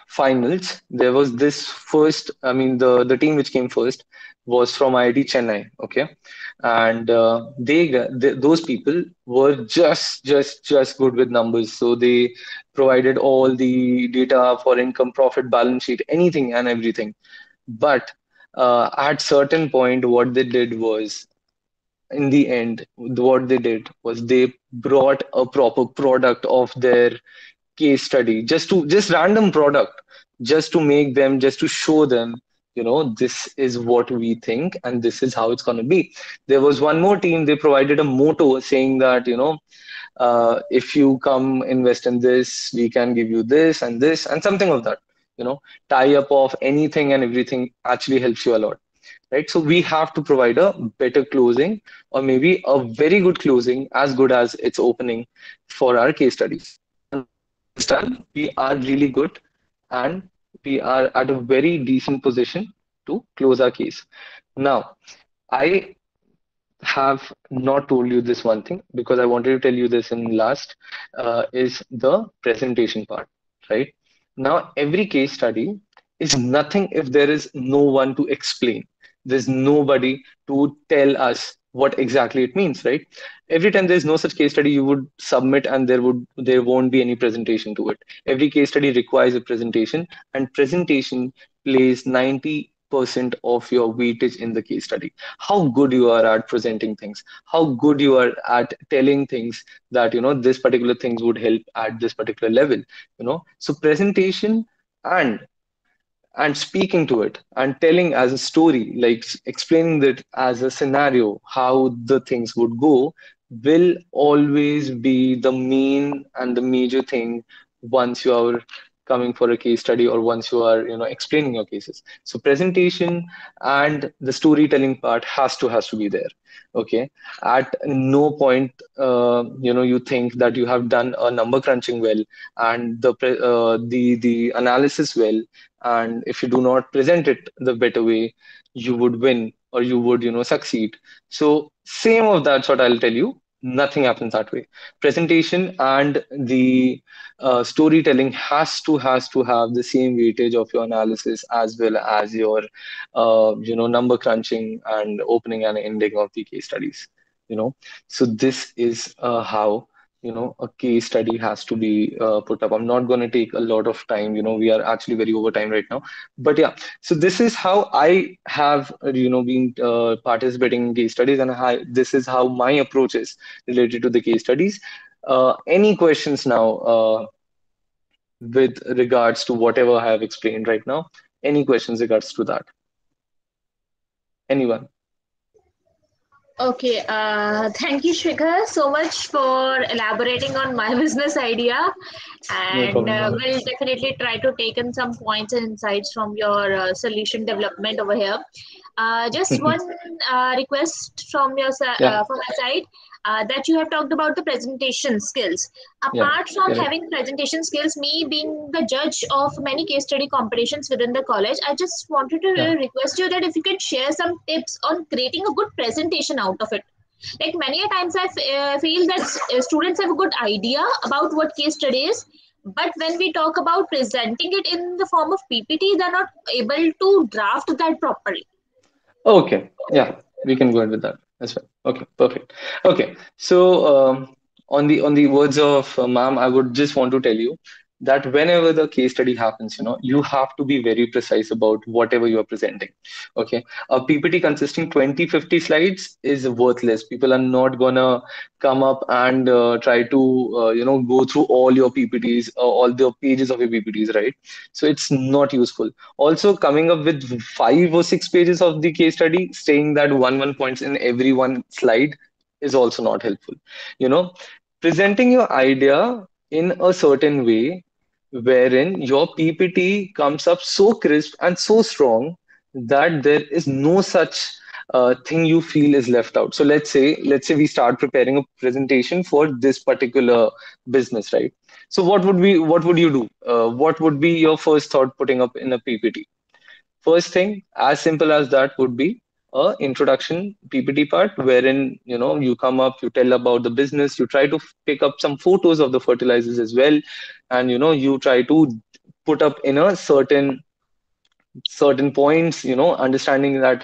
finals, there was this first. I mean, the team which came first was from IIT Chennai. Okay, and those people were just good with numbers. So they provided all the data for income, profit, balance sheet, anything and everything. But at certain point, what they did was in the end, what they did was they brought a proper product of their case study, just random product, just to make them, just to show them, this is what we think and this is how it's going to be. There was one more team, they provided a motto saying that, if you come invest in this, we can give you this and something of that. Tie up of anything and everything actually helps you a lot, right? So we have to provide a better closing, or maybe a very good closing, as good as its opening for our case studies. Done, we are really good, and we are at a very decent position to close our case. Now, I have not told you this one thing because I wanted to tell you this in last, is the presentation part, right? Now, every case study is nothing if there is no one to explain. There's nobody to tell us what exactly it means, right? Every time there's no such case study, you would submit and there won't be any presentation to it. Every case study requires a presentation, and presentation plays 90% of your weightage in the case study. How good you are at presenting things, how good you are at telling things that, this particular things would help at this particular level, so presentation and speaking to it and telling as a story, like explaining that as a scenario, how the things would go, will always be the main and the major thing once you are coming for a case study, or once you are explaining your cases. So presentation and the storytelling part has to be there. Okay, at no point you think that you have done a number crunching well and the analysis well, and if you do not present it the better way, you would win, or you would succeed. So same of that sort, I'll tell you, Nothing happens that way. Presentation and the storytelling has to have the same weightage of your analysis as well as your number crunching and opening and ending of the case studies. So this is how a case study has to be put up. I'm not going to take a lot of time. We are actually very over time right now, but yeah. So this is how I have been participating in case studies, and this is how my approach is related to the case studies. Any questions now with regards to whatever I have explained right now? Any questions regards to that? Anyone? Okay, thank you, Shikhar, so much for elaborating on my business idea. And we'll definitely try to take in some points and insights from your solution development over here. Just one request from from my side. That you have talked about the presentation skills. Apart from having presentation skills, me being the judge of many case study competitions within the college, I just wanted to request you that if you can share some tips on creating a good presentation out of it. Like many a times I feel that students have a good idea about what case study is, but when we talk about presenting it in the form of PPT, they're not able to draft that properly. Okay, yeah, we can go ahead with that as well. Okay, perfect. Okay, so on the words of ma'am, I would just want to tell you that whenever the case study happens, you have to be very precise about whatever you are presenting. Okay, a PPT consisting 20-50 slides is worthless. People are not gonna come up and try to go through all your PPTs, all the pages of your PPTs, right? So it's not useful. Also, coming up with 5 or 6 pages of the case study, saying that one points in every one slide is also not helpful. Presenting your idea in a certain way wherein your PPT comes up so crisp and so strong that there is no such thing you feel is left out. So let's say we start preparing a presentation for this particular business, right? So what would you do? What would be your first thought putting up in a PPT? First thing, as simple as that, would be a introduction PPT part wherein you come up, you tell about the business, you try to pick up some photos of the fertilizers as well, and you try to put up in a certain points, understanding that,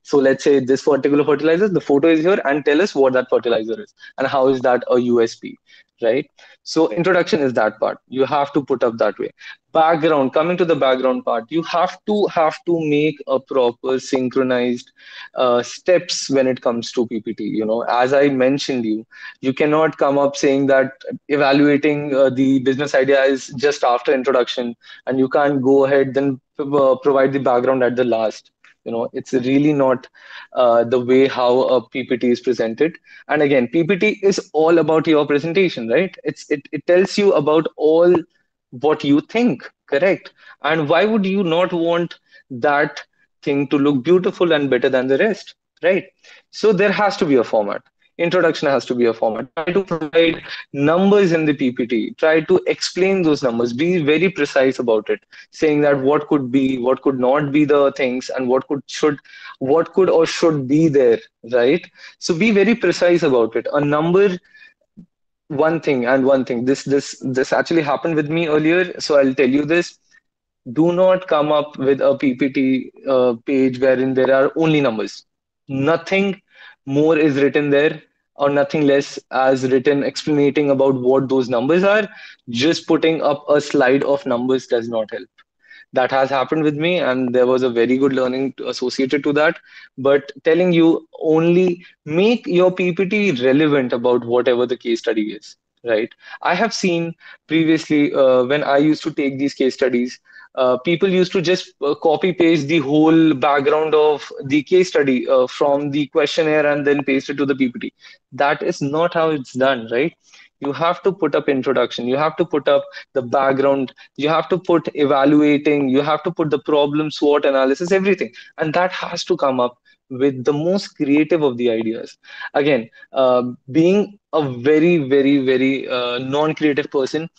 so let's say this particular fertilizer, the photo is here, and tell us what that fertilizer is and how is that a USP, right? So introduction is that part. You have to put up that way. Background, coming to the background part, you have to make a proper synchronized steps when it comes to PPT. As I mentioned, you cannot come up saying that evaluating the business idea is just after introduction, and you can't go ahead then provide the background at the last. It's really not the way how a PPT is presented. And again, PPT is all about your presentation, right? It tells you about all what you think, correct? And why would you not want that thing to look beautiful and better than the rest, right? So there has to be a format. Introduction has to be a format. Try to provide numbers in the PPT. Try to explain those numbers. Be very precise about it, saying that what could be, what could not be the things, and what could or should be there, right? So be very precise about it. A number, one thing. This actually happened with me earlier, so I'll tell you this. Do not come up with a PPT page wherein there are only numbers. Nothing more is written there, or nothing less as written explaining about what those numbers are. Just putting up a slide of numbers does not help. That has happened with me, and there was a very good learning associated to that. But telling you, only make your PPT relevant about whatever the case study is, right? I have seen previously when I used to take these case studies, people used to just copy paste the whole background of the case study from the questionnaire and then paste it to the PPT. That is not how it's done, right? You have to put up introduction, you have to put up the background, you have to put evaluating, you have to put the problem SWOT analysis, everything. And that has to come up with the most creative of the ideas. Again, being a very, very, very non-creative person,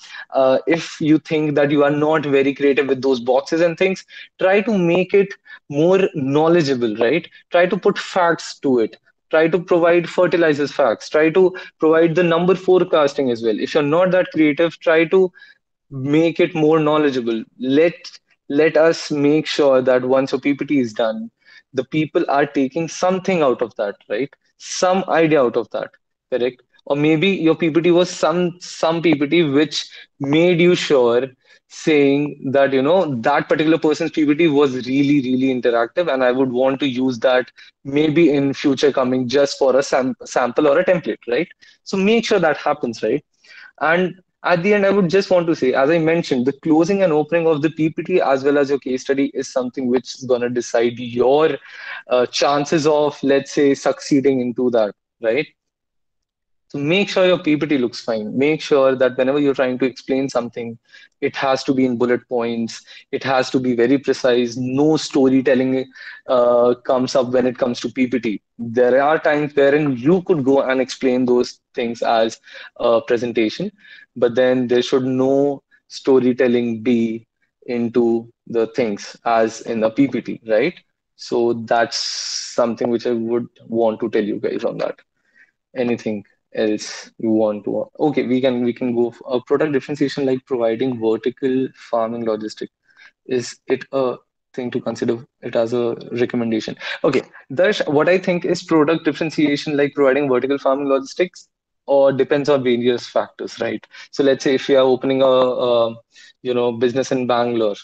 if you think that you are not very creative with those boxes and things, try to make it more knowledgeable, right? Try to put facts to it. Try to provide fertilizers facts. Try to provide the number forecasting as well. If you're not that creative, try to make it more knowledgeable. Let us make sure that once your PPT is done, the people are taking something out of that, right? Some idea out of that, correct? Or maybe your PPT was some PPT which made you sure, saying that that particular person's PPT was really really interactive, and I would want to use that maybe in future coming just for a sample or a template, right? So make sure that happens, right? And at the end, I would just want to say, as I mentioned, the closing and opening of the PPT as well as your case study is something which is going to decide your chances of, let's say, succeeding into that, right? So make sure your PPT looks fine. Make sure that whenever you're trying to explain something, it has to be in bullet points. It has to be very precise. No storytelling comes up when it comes to PPT. There are times wherein you could go and explain those things as a presentation, but then there should no storytelling be into the things as in a PPT, right? So that's something which I would want to tell you guys on that. Anything else you want to? Okay, we can go for a product differentiation, like providing vertical farming logistics. Is it a thing to consider it as a recommendation? Okay, Darsh, what I think is product differentiation like providing vertical farming logistics or depends on various factors, right? So let's say if we are opening a business in Bangalore,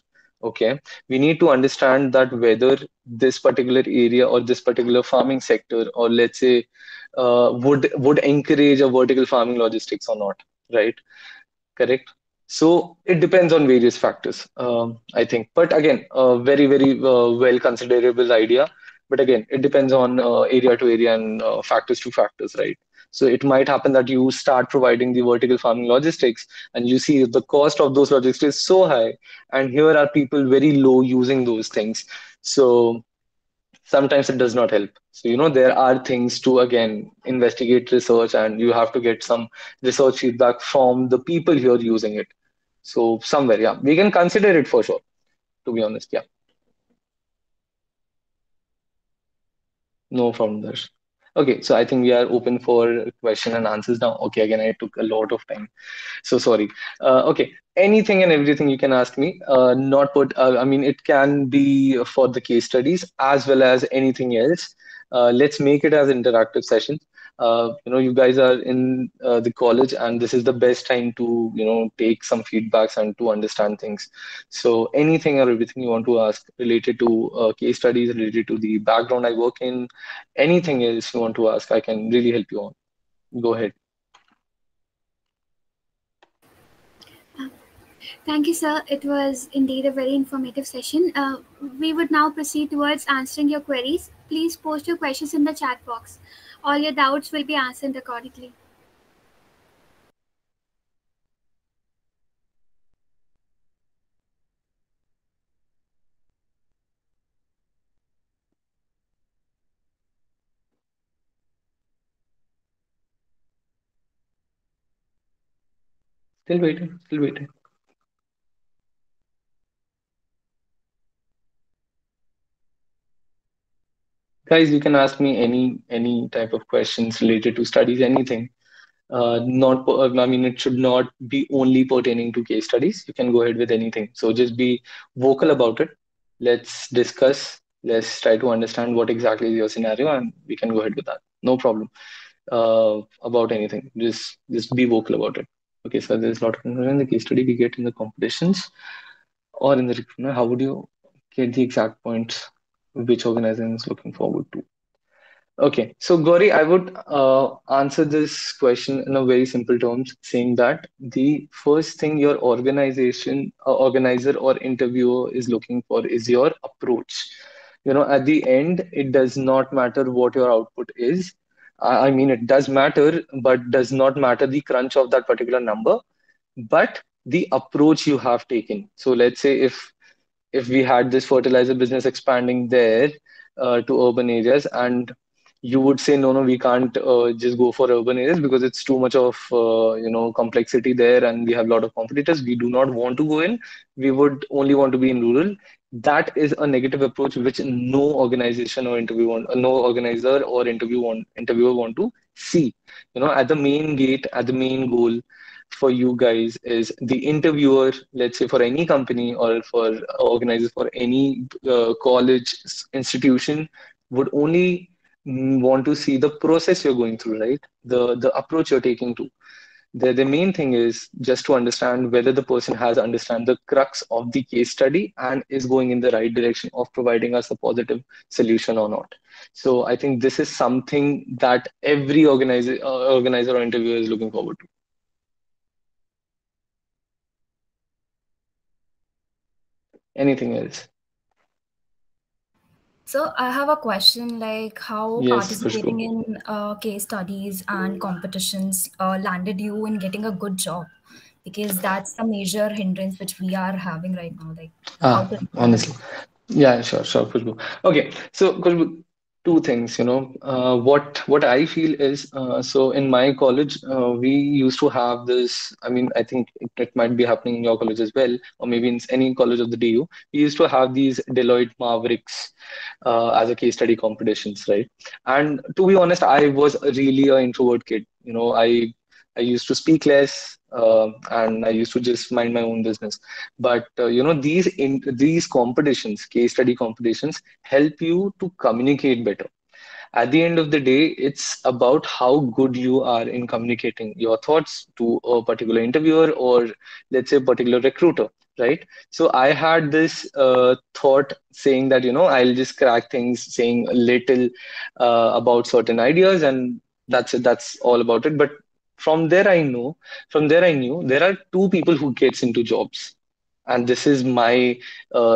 okay, we need to understand that whether this particular area or this particular farming sector, or let's say would encourage a vertical farming logistics or not, right? Correct. So it depends on various factors, I think. But again, a very, very well considerable idea. But again, it depends on area to area and factors to factors, right? So it might happen that you start providing the vertical farming logistics and you see the cost of those logistics is so high, and here are people very low using those things. So sometimes it does not help. So there are things to again investigate, research, and you have to get some research feedback from the people here using it. So somewhere, yeah, we can consider it for sure, to be honest. Yeah, no problem there. Okay, so I think we are open for question and answers now. Okay, again, I took a lot of time, so sorry. Okay, anything and everything you can ask me. Not put. I mean, it can be for the case studies as well as anything else. Let's make it as interactive sessions. You guys are in the college, and this is the best time to take some feedbacks and to understand things. So anything or everything you want to ask related to case studies, related to the background I work in, anything else you want to ask, I can really help you on. Go ahead. Thank you, sir. It was indeed a very informative session. We would now proceed towards answering your queries. Please post your questions in the chat box. All your doubts will be answered accordingly. Still waiting, still waiting. Guys, you can ask me any type of questions related to studies, anything. Not, I mean, it should not be only pertaining to case studies. You can go ahead with anything. So just be vocal about it. Let's discuss. Let's try to understand what exactly is your scenario, and we can go ahead with that. No problem. About anything. Just be vocal about it. Okay, so there's a lot of confusion in the case study we get in the competitions or in the recruitment. How would you get the exact points which organization is looking forward to? Okay, so Gauri, I would answer this question in a very simple terms, saying that the first thing your organization, organizer or interviewer is looking for is your approach. At the end, it does not matter what your output is. I mean, it does matter, but does not matter the crunch of that particular number, but the approach you have taken. So let's say if we had this fertilizer business expanding there to urban areas, and you would say no, we can't just go for urban areas because it's too much of complexity there, and we have a lot of competitors. We do not want to go in. We would only want to be in rural. that is a negative approach which no organization or no organizer or interviewer want to see. At the main gate, at the main goal for you guys is the interviewer, let's say for any company or for organizers for any college institution, would only want to see the process you're going through, right? The approach you're taking to. The main thing is just to understand whether the person has understand the crux of the case study and is going in the right direction of providing us a positive solution or not. So I think this is something that every organizer or interviewer is looking forward to. Anything else? So I have a question, like how Yes, participating in case studies and competitions landed you in getting a good job, because that's the major hindrance which we are having right now. Like how to improve it. Honestly. Yeah, sure, Khushbu. Okay, so Khushbu, two things, what I feel is, so in my college, we used to have this, I mean, I think it might be happening in your college as well, or maybe in any college of the DU, we used to have these Deloitte Mavericks as a case study competitions, right? And to be honest, I was really an introvert kid. I used to speak less, and I used to just mind my own business. But these competitions, case study competitions, help you to communicate better. At the end of the day, it's about how good you are in communicating your thoughts to a particular interviewer or let's say a particular recruiter, right? So I had this thought saying that I'll just crack things, saying a little about certain ideas, and that's it. That's all about it. But from there I know, from there I knew there are two people who gets into jobs, and this is my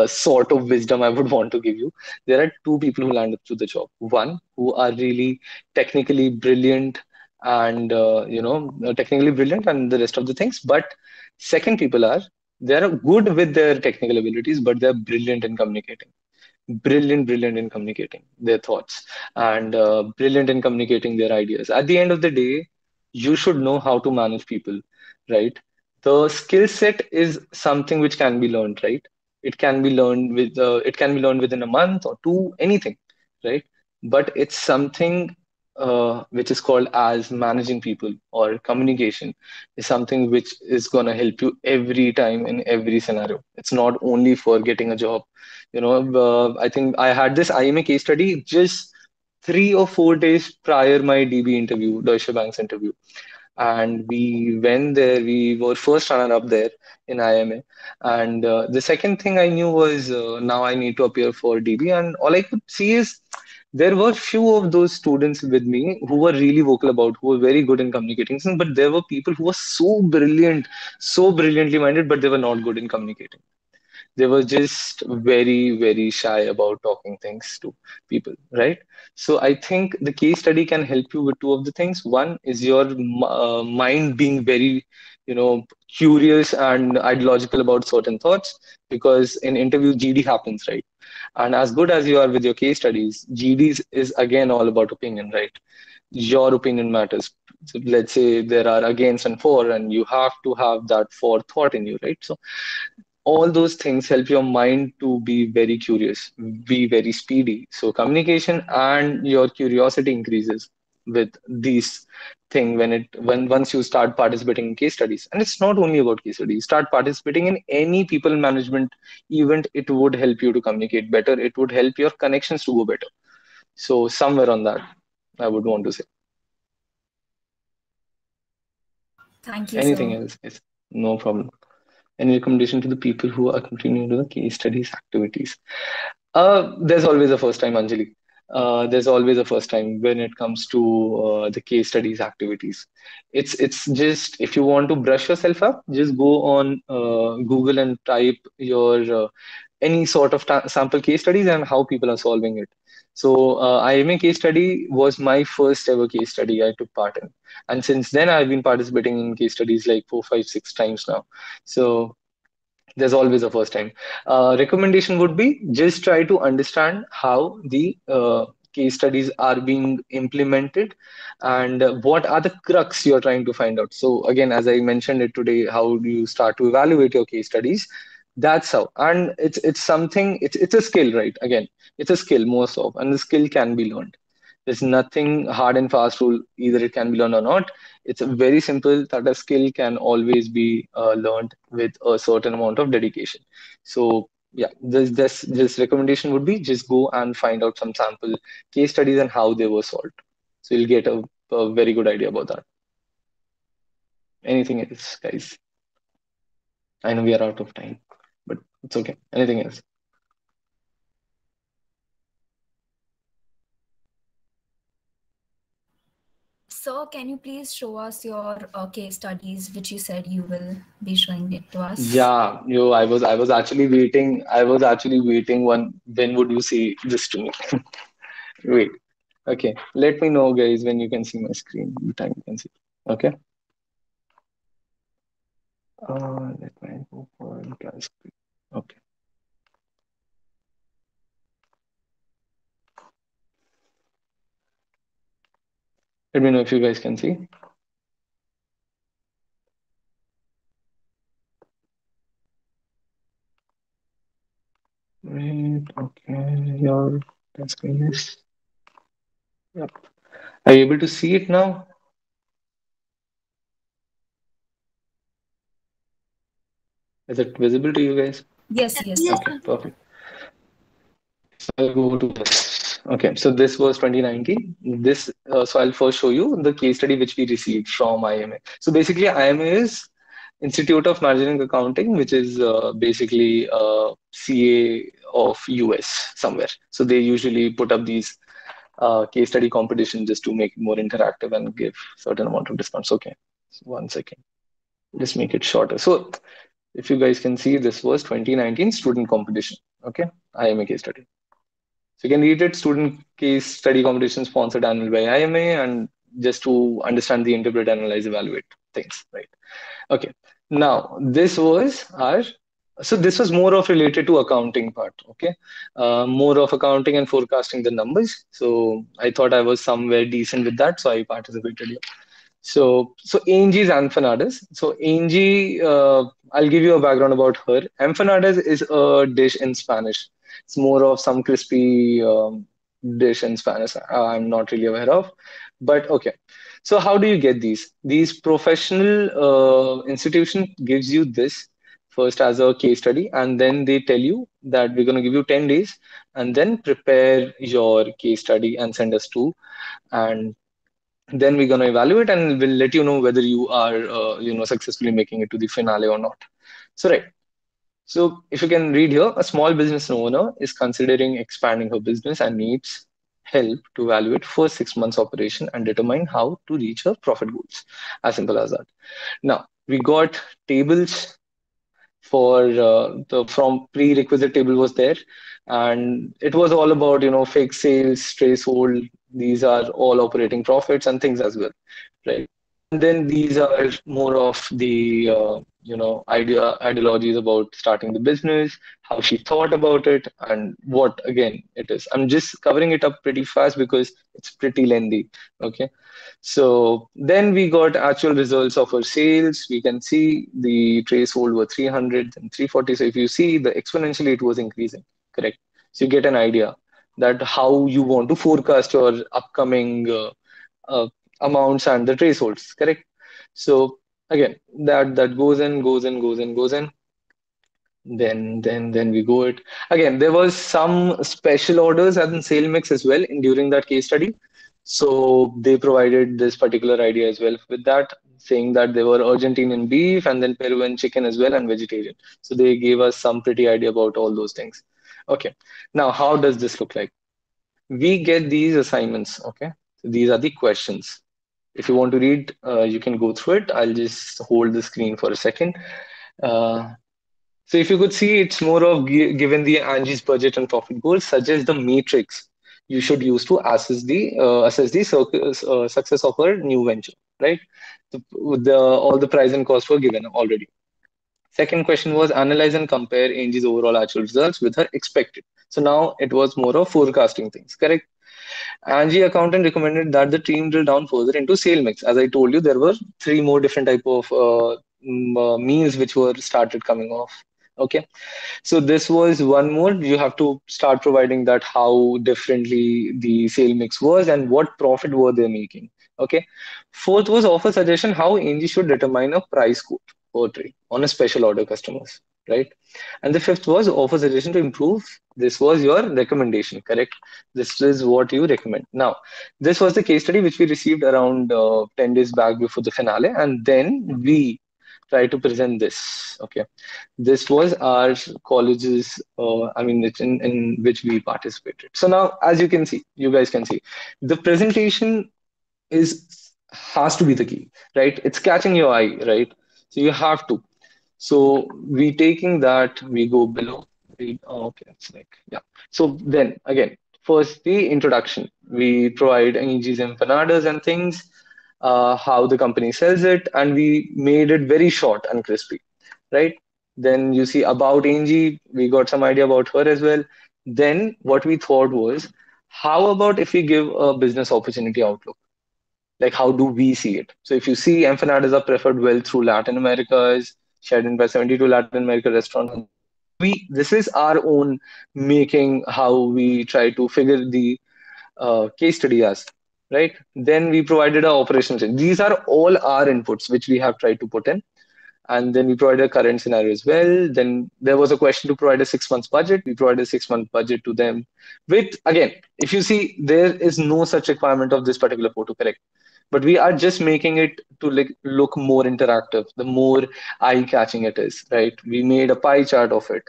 sort of wisdom I would want to give you. There are two people who land up to the job. One who are really technically brilliant and technically brilliant and the rest of the things. But second people are, they are good with their technical abilities, but they're brilliant in communicating. Brilliant in communicating their thoughts and brilliant in communicating their ideas. At the end of the day, you should know how to manage people, right? The skill set is something which can be learned, right? It can be learned within a month or two, anything, right? But it's something which is called as managing people or communication is something which is going to help you every time in every scenario. It's not only for getting a job. I think I had this IMA case study just 3 or 4 days prior my DB interview, Deutsche Bank's interview, and we went there. We were first runner up there in IMA, and the second thing I knew was now I need to appear for DB, and all I could see is there were few of those students with me who were really vocal about, who were very good in communicating, but there were people who were so brilliant, so brilliantly minded, but they were not good in communicating. They were just very, very shy about talking things to people, right? So I think the case study can help you with two of the things. One is your mind being very, curious and ideological about certain thoughts, because in interview GD happens, right? And as good as you are with your case studies, GDs is again all about opinion, right? Your opinion matters. So let's say there are against and for, and you have to have that for thought in you, right? So all those things help your mind to be very curious, be very speedy. So communication and your curiosity increases with these thing when once you start participating in case studies. And it's not only about case studies. Start participating in any people management event. It would help you to communicate better. It would help your connections to go better. So somewhere on that, I would want to say. Thank you, Anything sir. else? Yes, no problem. Any recommendation to the people who are continuing to the case studies activities? There's always a first time, Anjali. There's always a first time when it comes to the case studies activities. It's just, if you want to brush yourself up, just go on Google and type your any sort of sample case studies and how people are solving it. So IMA case study was my first ever case study I took part in, and since then I've been participating in case studies like 4, 5, 6 times now. So there's always a first time. Recommendation would be just try to understand how the case studies are being implemented and what are the crux you're trying to find out. So again, as I mentioned it today, how do you start to evaluate your case studies? That's how. And it's something, it's a skill, right? Again, it's a skill most of, and the skill can be learned. There's nothing hard and fast rule, either it can be learned or not. It's very simple that a skill can always be learned with a certain amount of dedication. So yeah, this recommendation would be just go and find out some sample case studies and how they were solved. So you'll get a very good idea about that. Anything else, guys? I know we are out of time, but it's okay. Anything else? Sir, can you please show us your case studies, which you said you will be showing it to us? Yeah, I was actually waiting. I was actually waiting when would you say this to me? Wait. Okay. Let me know, guys, when you can see my screen. The time you can see. Okay. Let me go for entire screen. Okay. Let me know if you guys can see. Wait, okay, your screen is. Yep. Are you able to see it now? Is it visible to you guys? Yes, yes. Okay, perfect. So I'll go to this. Okay, so this was 2019. So I'll first show you the case study which we received from IMA. So basically, IMA is Institute of Management Accounting, which is basically CA of US somewhere. So they usually put up these case study competition just to make it more interactive and give certain amount of discounts. Okay, so 1 second. Just make it shorter. So if you guys can see, this was 2019 student competition. Okay, IMA case study. So you can read it, student case study competition sponsored annual by IMA, and just to understand the interpret, analyze, evaluate things, right? Okay. Now this was our, so this was more of related to accounting part. Okay. More of accounting and forecasting the numbers. So I thought I was somewhere decent with that. So I participated here. So Angie is empanadas. So Angie, I'll give you a background about her. Empanadas is a dish in Spanish. It's more of some crispy dish in Spanish. I'm not really aware of, but okay. So how do you get these? These professional institution gives you this first as a case study, and then they tell you that we're going to give you 10 days, and then prepare your case study and send us to, and then we're going to evaluate and we'll let you know whether you are successfully making it to the finale or not. So right, so if you can read here, a small business owner is considering expanding her business and needs help to evaluate first 6 months operation and determine how to reach her profit goals. As simple as that. Now we got tables for the from prerequisite table was there, and it was all about fixed sales, tracehold. These are all operating profits and things as well, right? And then these are more of the ideologies about starting the business, how she thought about it, and what again it is. I'm just covering it up pretty fast because it's pretty lengthy. Okay, so then we got actual results of our sales. We can see the trace hold were 300 and 340. So if you see the exponentially, it was increasing, correct? So you get an idea that how you want to forecast your upcoming uh, amounts and the trace holds, correct? So again, that goes in, goes in, goes in, goes in. Then we go it again. There was some special orders and sale mix as well during that case study. So they provided this particular idea as well with that, saying that they were Argentinian beef and then Peruvian chicken as well and vegetarian. So they gave us some pretty idea about all those things. Okay, now how does this look like? We get these assignments. Okay, so these are the questions. If you want to read, you can go through it. I'll just hold the screen for a second. So if you could see, it's more of given the Angie's budget and profit goals, suggest the matrix you should use to assess the success of a new venture, right? All the price and cost were given already. Second question was analyze and compare Angie's overall actual results with her expected. So now it was more of forecasting things, correct? Angie accountant recommended that the team drill down further into sale mix. As I told you, there were three more different type of meals which were started coming off Okay. So this was one more. You have to start providing that how differently the sale mix was and what profit were they making. Okay. Fourth was offer suggestion how Angie should determine a price quote per tray on a special order customers, right? And the fifth was offer suggestion to improve. This was your recommendation, correct? This is what you recommend. Now, this was the case study which we received around 10 days back before the finale, and then we try to present this. Okay, this was our college's, I mean, it's in which we participated. So now, as you can see, you guys can see, the presentation is has to be the key, right? It's catching your eye, right? So you have to. So we taking that, we go below. Okay, it's like, yeah. So then again, first the introduction. We provide NG's empanadas and things, how the company sells it, and we made it very short and crispy, right? Then you see about Angie, we got some idea about her as well. Then what we thought was, how about if we give a business opportunity outlook? Like how do we see it? So if you see empanadas are preferred well through Latin America, is shared in by 72 Latin America restaurants. We this is our own making how we try to figure the case study as, right? Then we provided our operations. These are all our inputs which we have tried to put in. And then we provided a current scenario as well. Then there was a question to provide a 6 months budget. We provided a 6 month budget to them. With again, if you see, there is no such requirement of this particular photo, correct? But we are just making it to like look more interactive, the more eye-catching it is, right? We made a pie chart of it.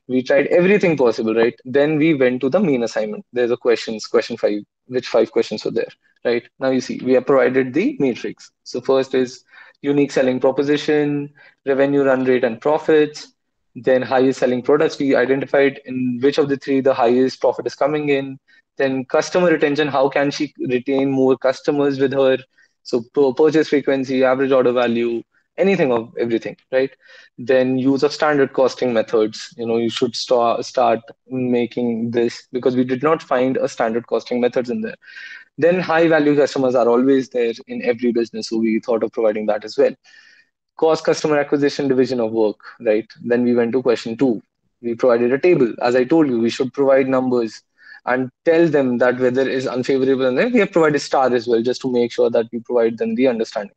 We tried everything possible, right? Then we went to the main assignment. There's a questions, question five, which 5 questions were there, right? Now you see, we have provided the matrix. So first is unique selling proposition, revenue run rate and profits, then highest selling products. We identified in which of the three the highest profit is coming in. Then customer retention, how can she retain more customers with her? So purchase frequency, average order value, anything of everything, right? Then use of standard costing methods. You should start making this because we did not find a standard costing methods in there. Then high value customers are always there in every business, so we thought of providing that as well. Cost customer acquisition division of work, right? Then we went to question two. We provided a table. As I told you, we should provide numbers and tell them that whether is unfavorable, and then we have provided star as well, just to make sure that we provide them the understanding.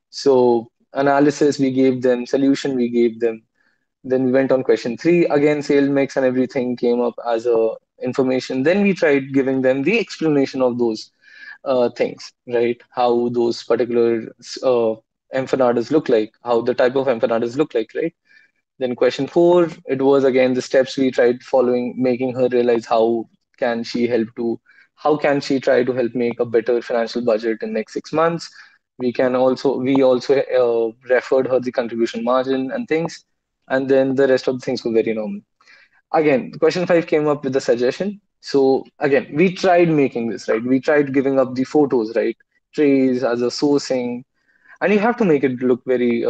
So analysis we gave them, solution we gave them. Then we went on question three. Again, sale mix and everything came up as a information. Then we tried giving them the explanation of those things, right? How those particular empanadas look like, how the type of empanadas look like, right? Then question four, it was again the steps we tried following, making her realize can she how can she try to help make a better financial budget in next 6 months. We also referred her the contribution margin and things, and then the rest of the things were very normal. Again, question five came up with the suggestion. So again, we tried making this, right? We tried giving up the photos, right? Trays as a sourcing, and you have to make it look very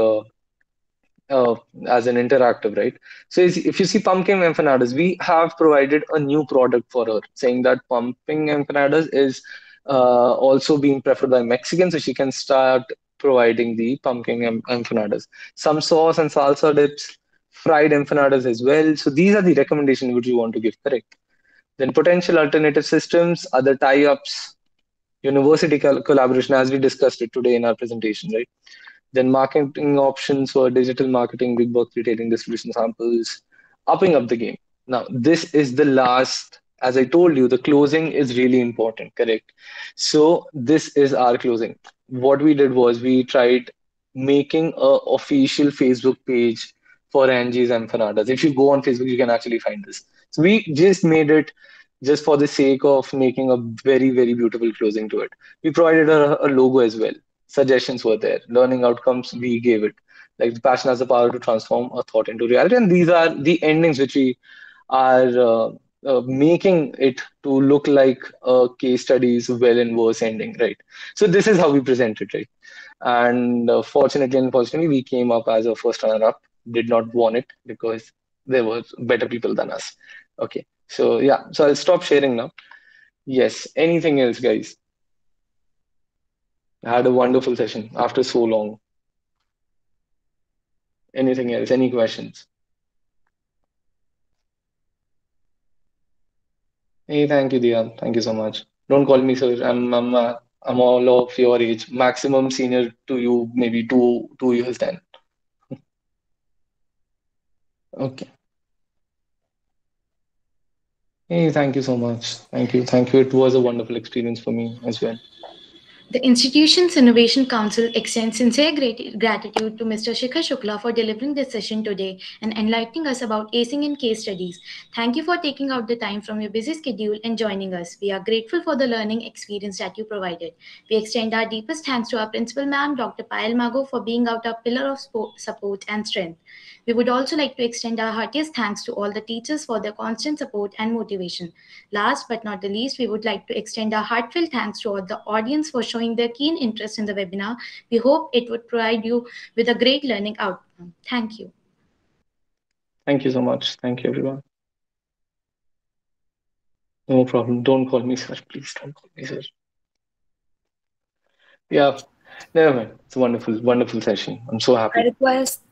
as an interactive, right? So if you see pumpkin empanadas, we have provided a new product for her, saying that pumpkin empanadas is also being preferred by Mexicans, so she can start providing the pumpkin empanadas. Some sauce and salsa dips, fried empanadas as well. So these are the recommendations which you want to give, correct? Then potential alternative systems, other tie-ups, university collaboration, as we discussed it today in our presentation, right? Then marketing options for digital marketing, big box retailing, distribution samples, upping up the game. Now, this is the last, as I told you, the closing is really important, correct? So this is our closing. What we did was we tried making a official Facebook page for Angie's Empanadas. If you go on Facebook, you can actually find this. So we just made it just for the sake of making a very, very beautiful closing to it. We provided a logo as well. Suggestions were there. Learning outcomes, we gave it. Like the passion has the power to transform a thought into reality. And these are the endings which we are making it to look like a case study's well and worse ending, right? So this is how we present it, right? And fortunately and unfortunately, we came up as a first runner-up. Did not won it because there were better people than us. Okay, so yeah, so I'll stop sharing now. Yes, anything else, guys? I had a wonderful session after so long. Anything else? Any questions? Hey, thank you, Dia. Thank you so much. Don't call me sir. I'm all of your age. Maximum senior to you, maybe 2 years then. Okay. Hey, thank you so much. Thank you. Thank you. It was a wonderful experience for me as well. The institution's Innovation Council extends sincere gratitude to Mr. Shikhar Shukla for delivering this session today and enlightening us about acing in case studies. Thank you for taking out the time from your busy schedule and joining us. We are grateful for the learning experience that you provided. We extend our deepest thanks to our principal ma'am, Dr. Payal Mago, for being our pillar of support and strength. We would also like to extend our heartiest thanks to all the teachers for their constant support and motivation. Last but not the least, we would like to extend our heartfelt thanks to all the audience for showing their keen interest in the webinar. We hope it would provide you with a great learning outcome. Thank you. Thank you so much. Thank you, everyone. No problem. Don't call me sir. Please don't call me sir. Yeah, never mind. It's a wonderful, wonderful session. I'm so happy. I request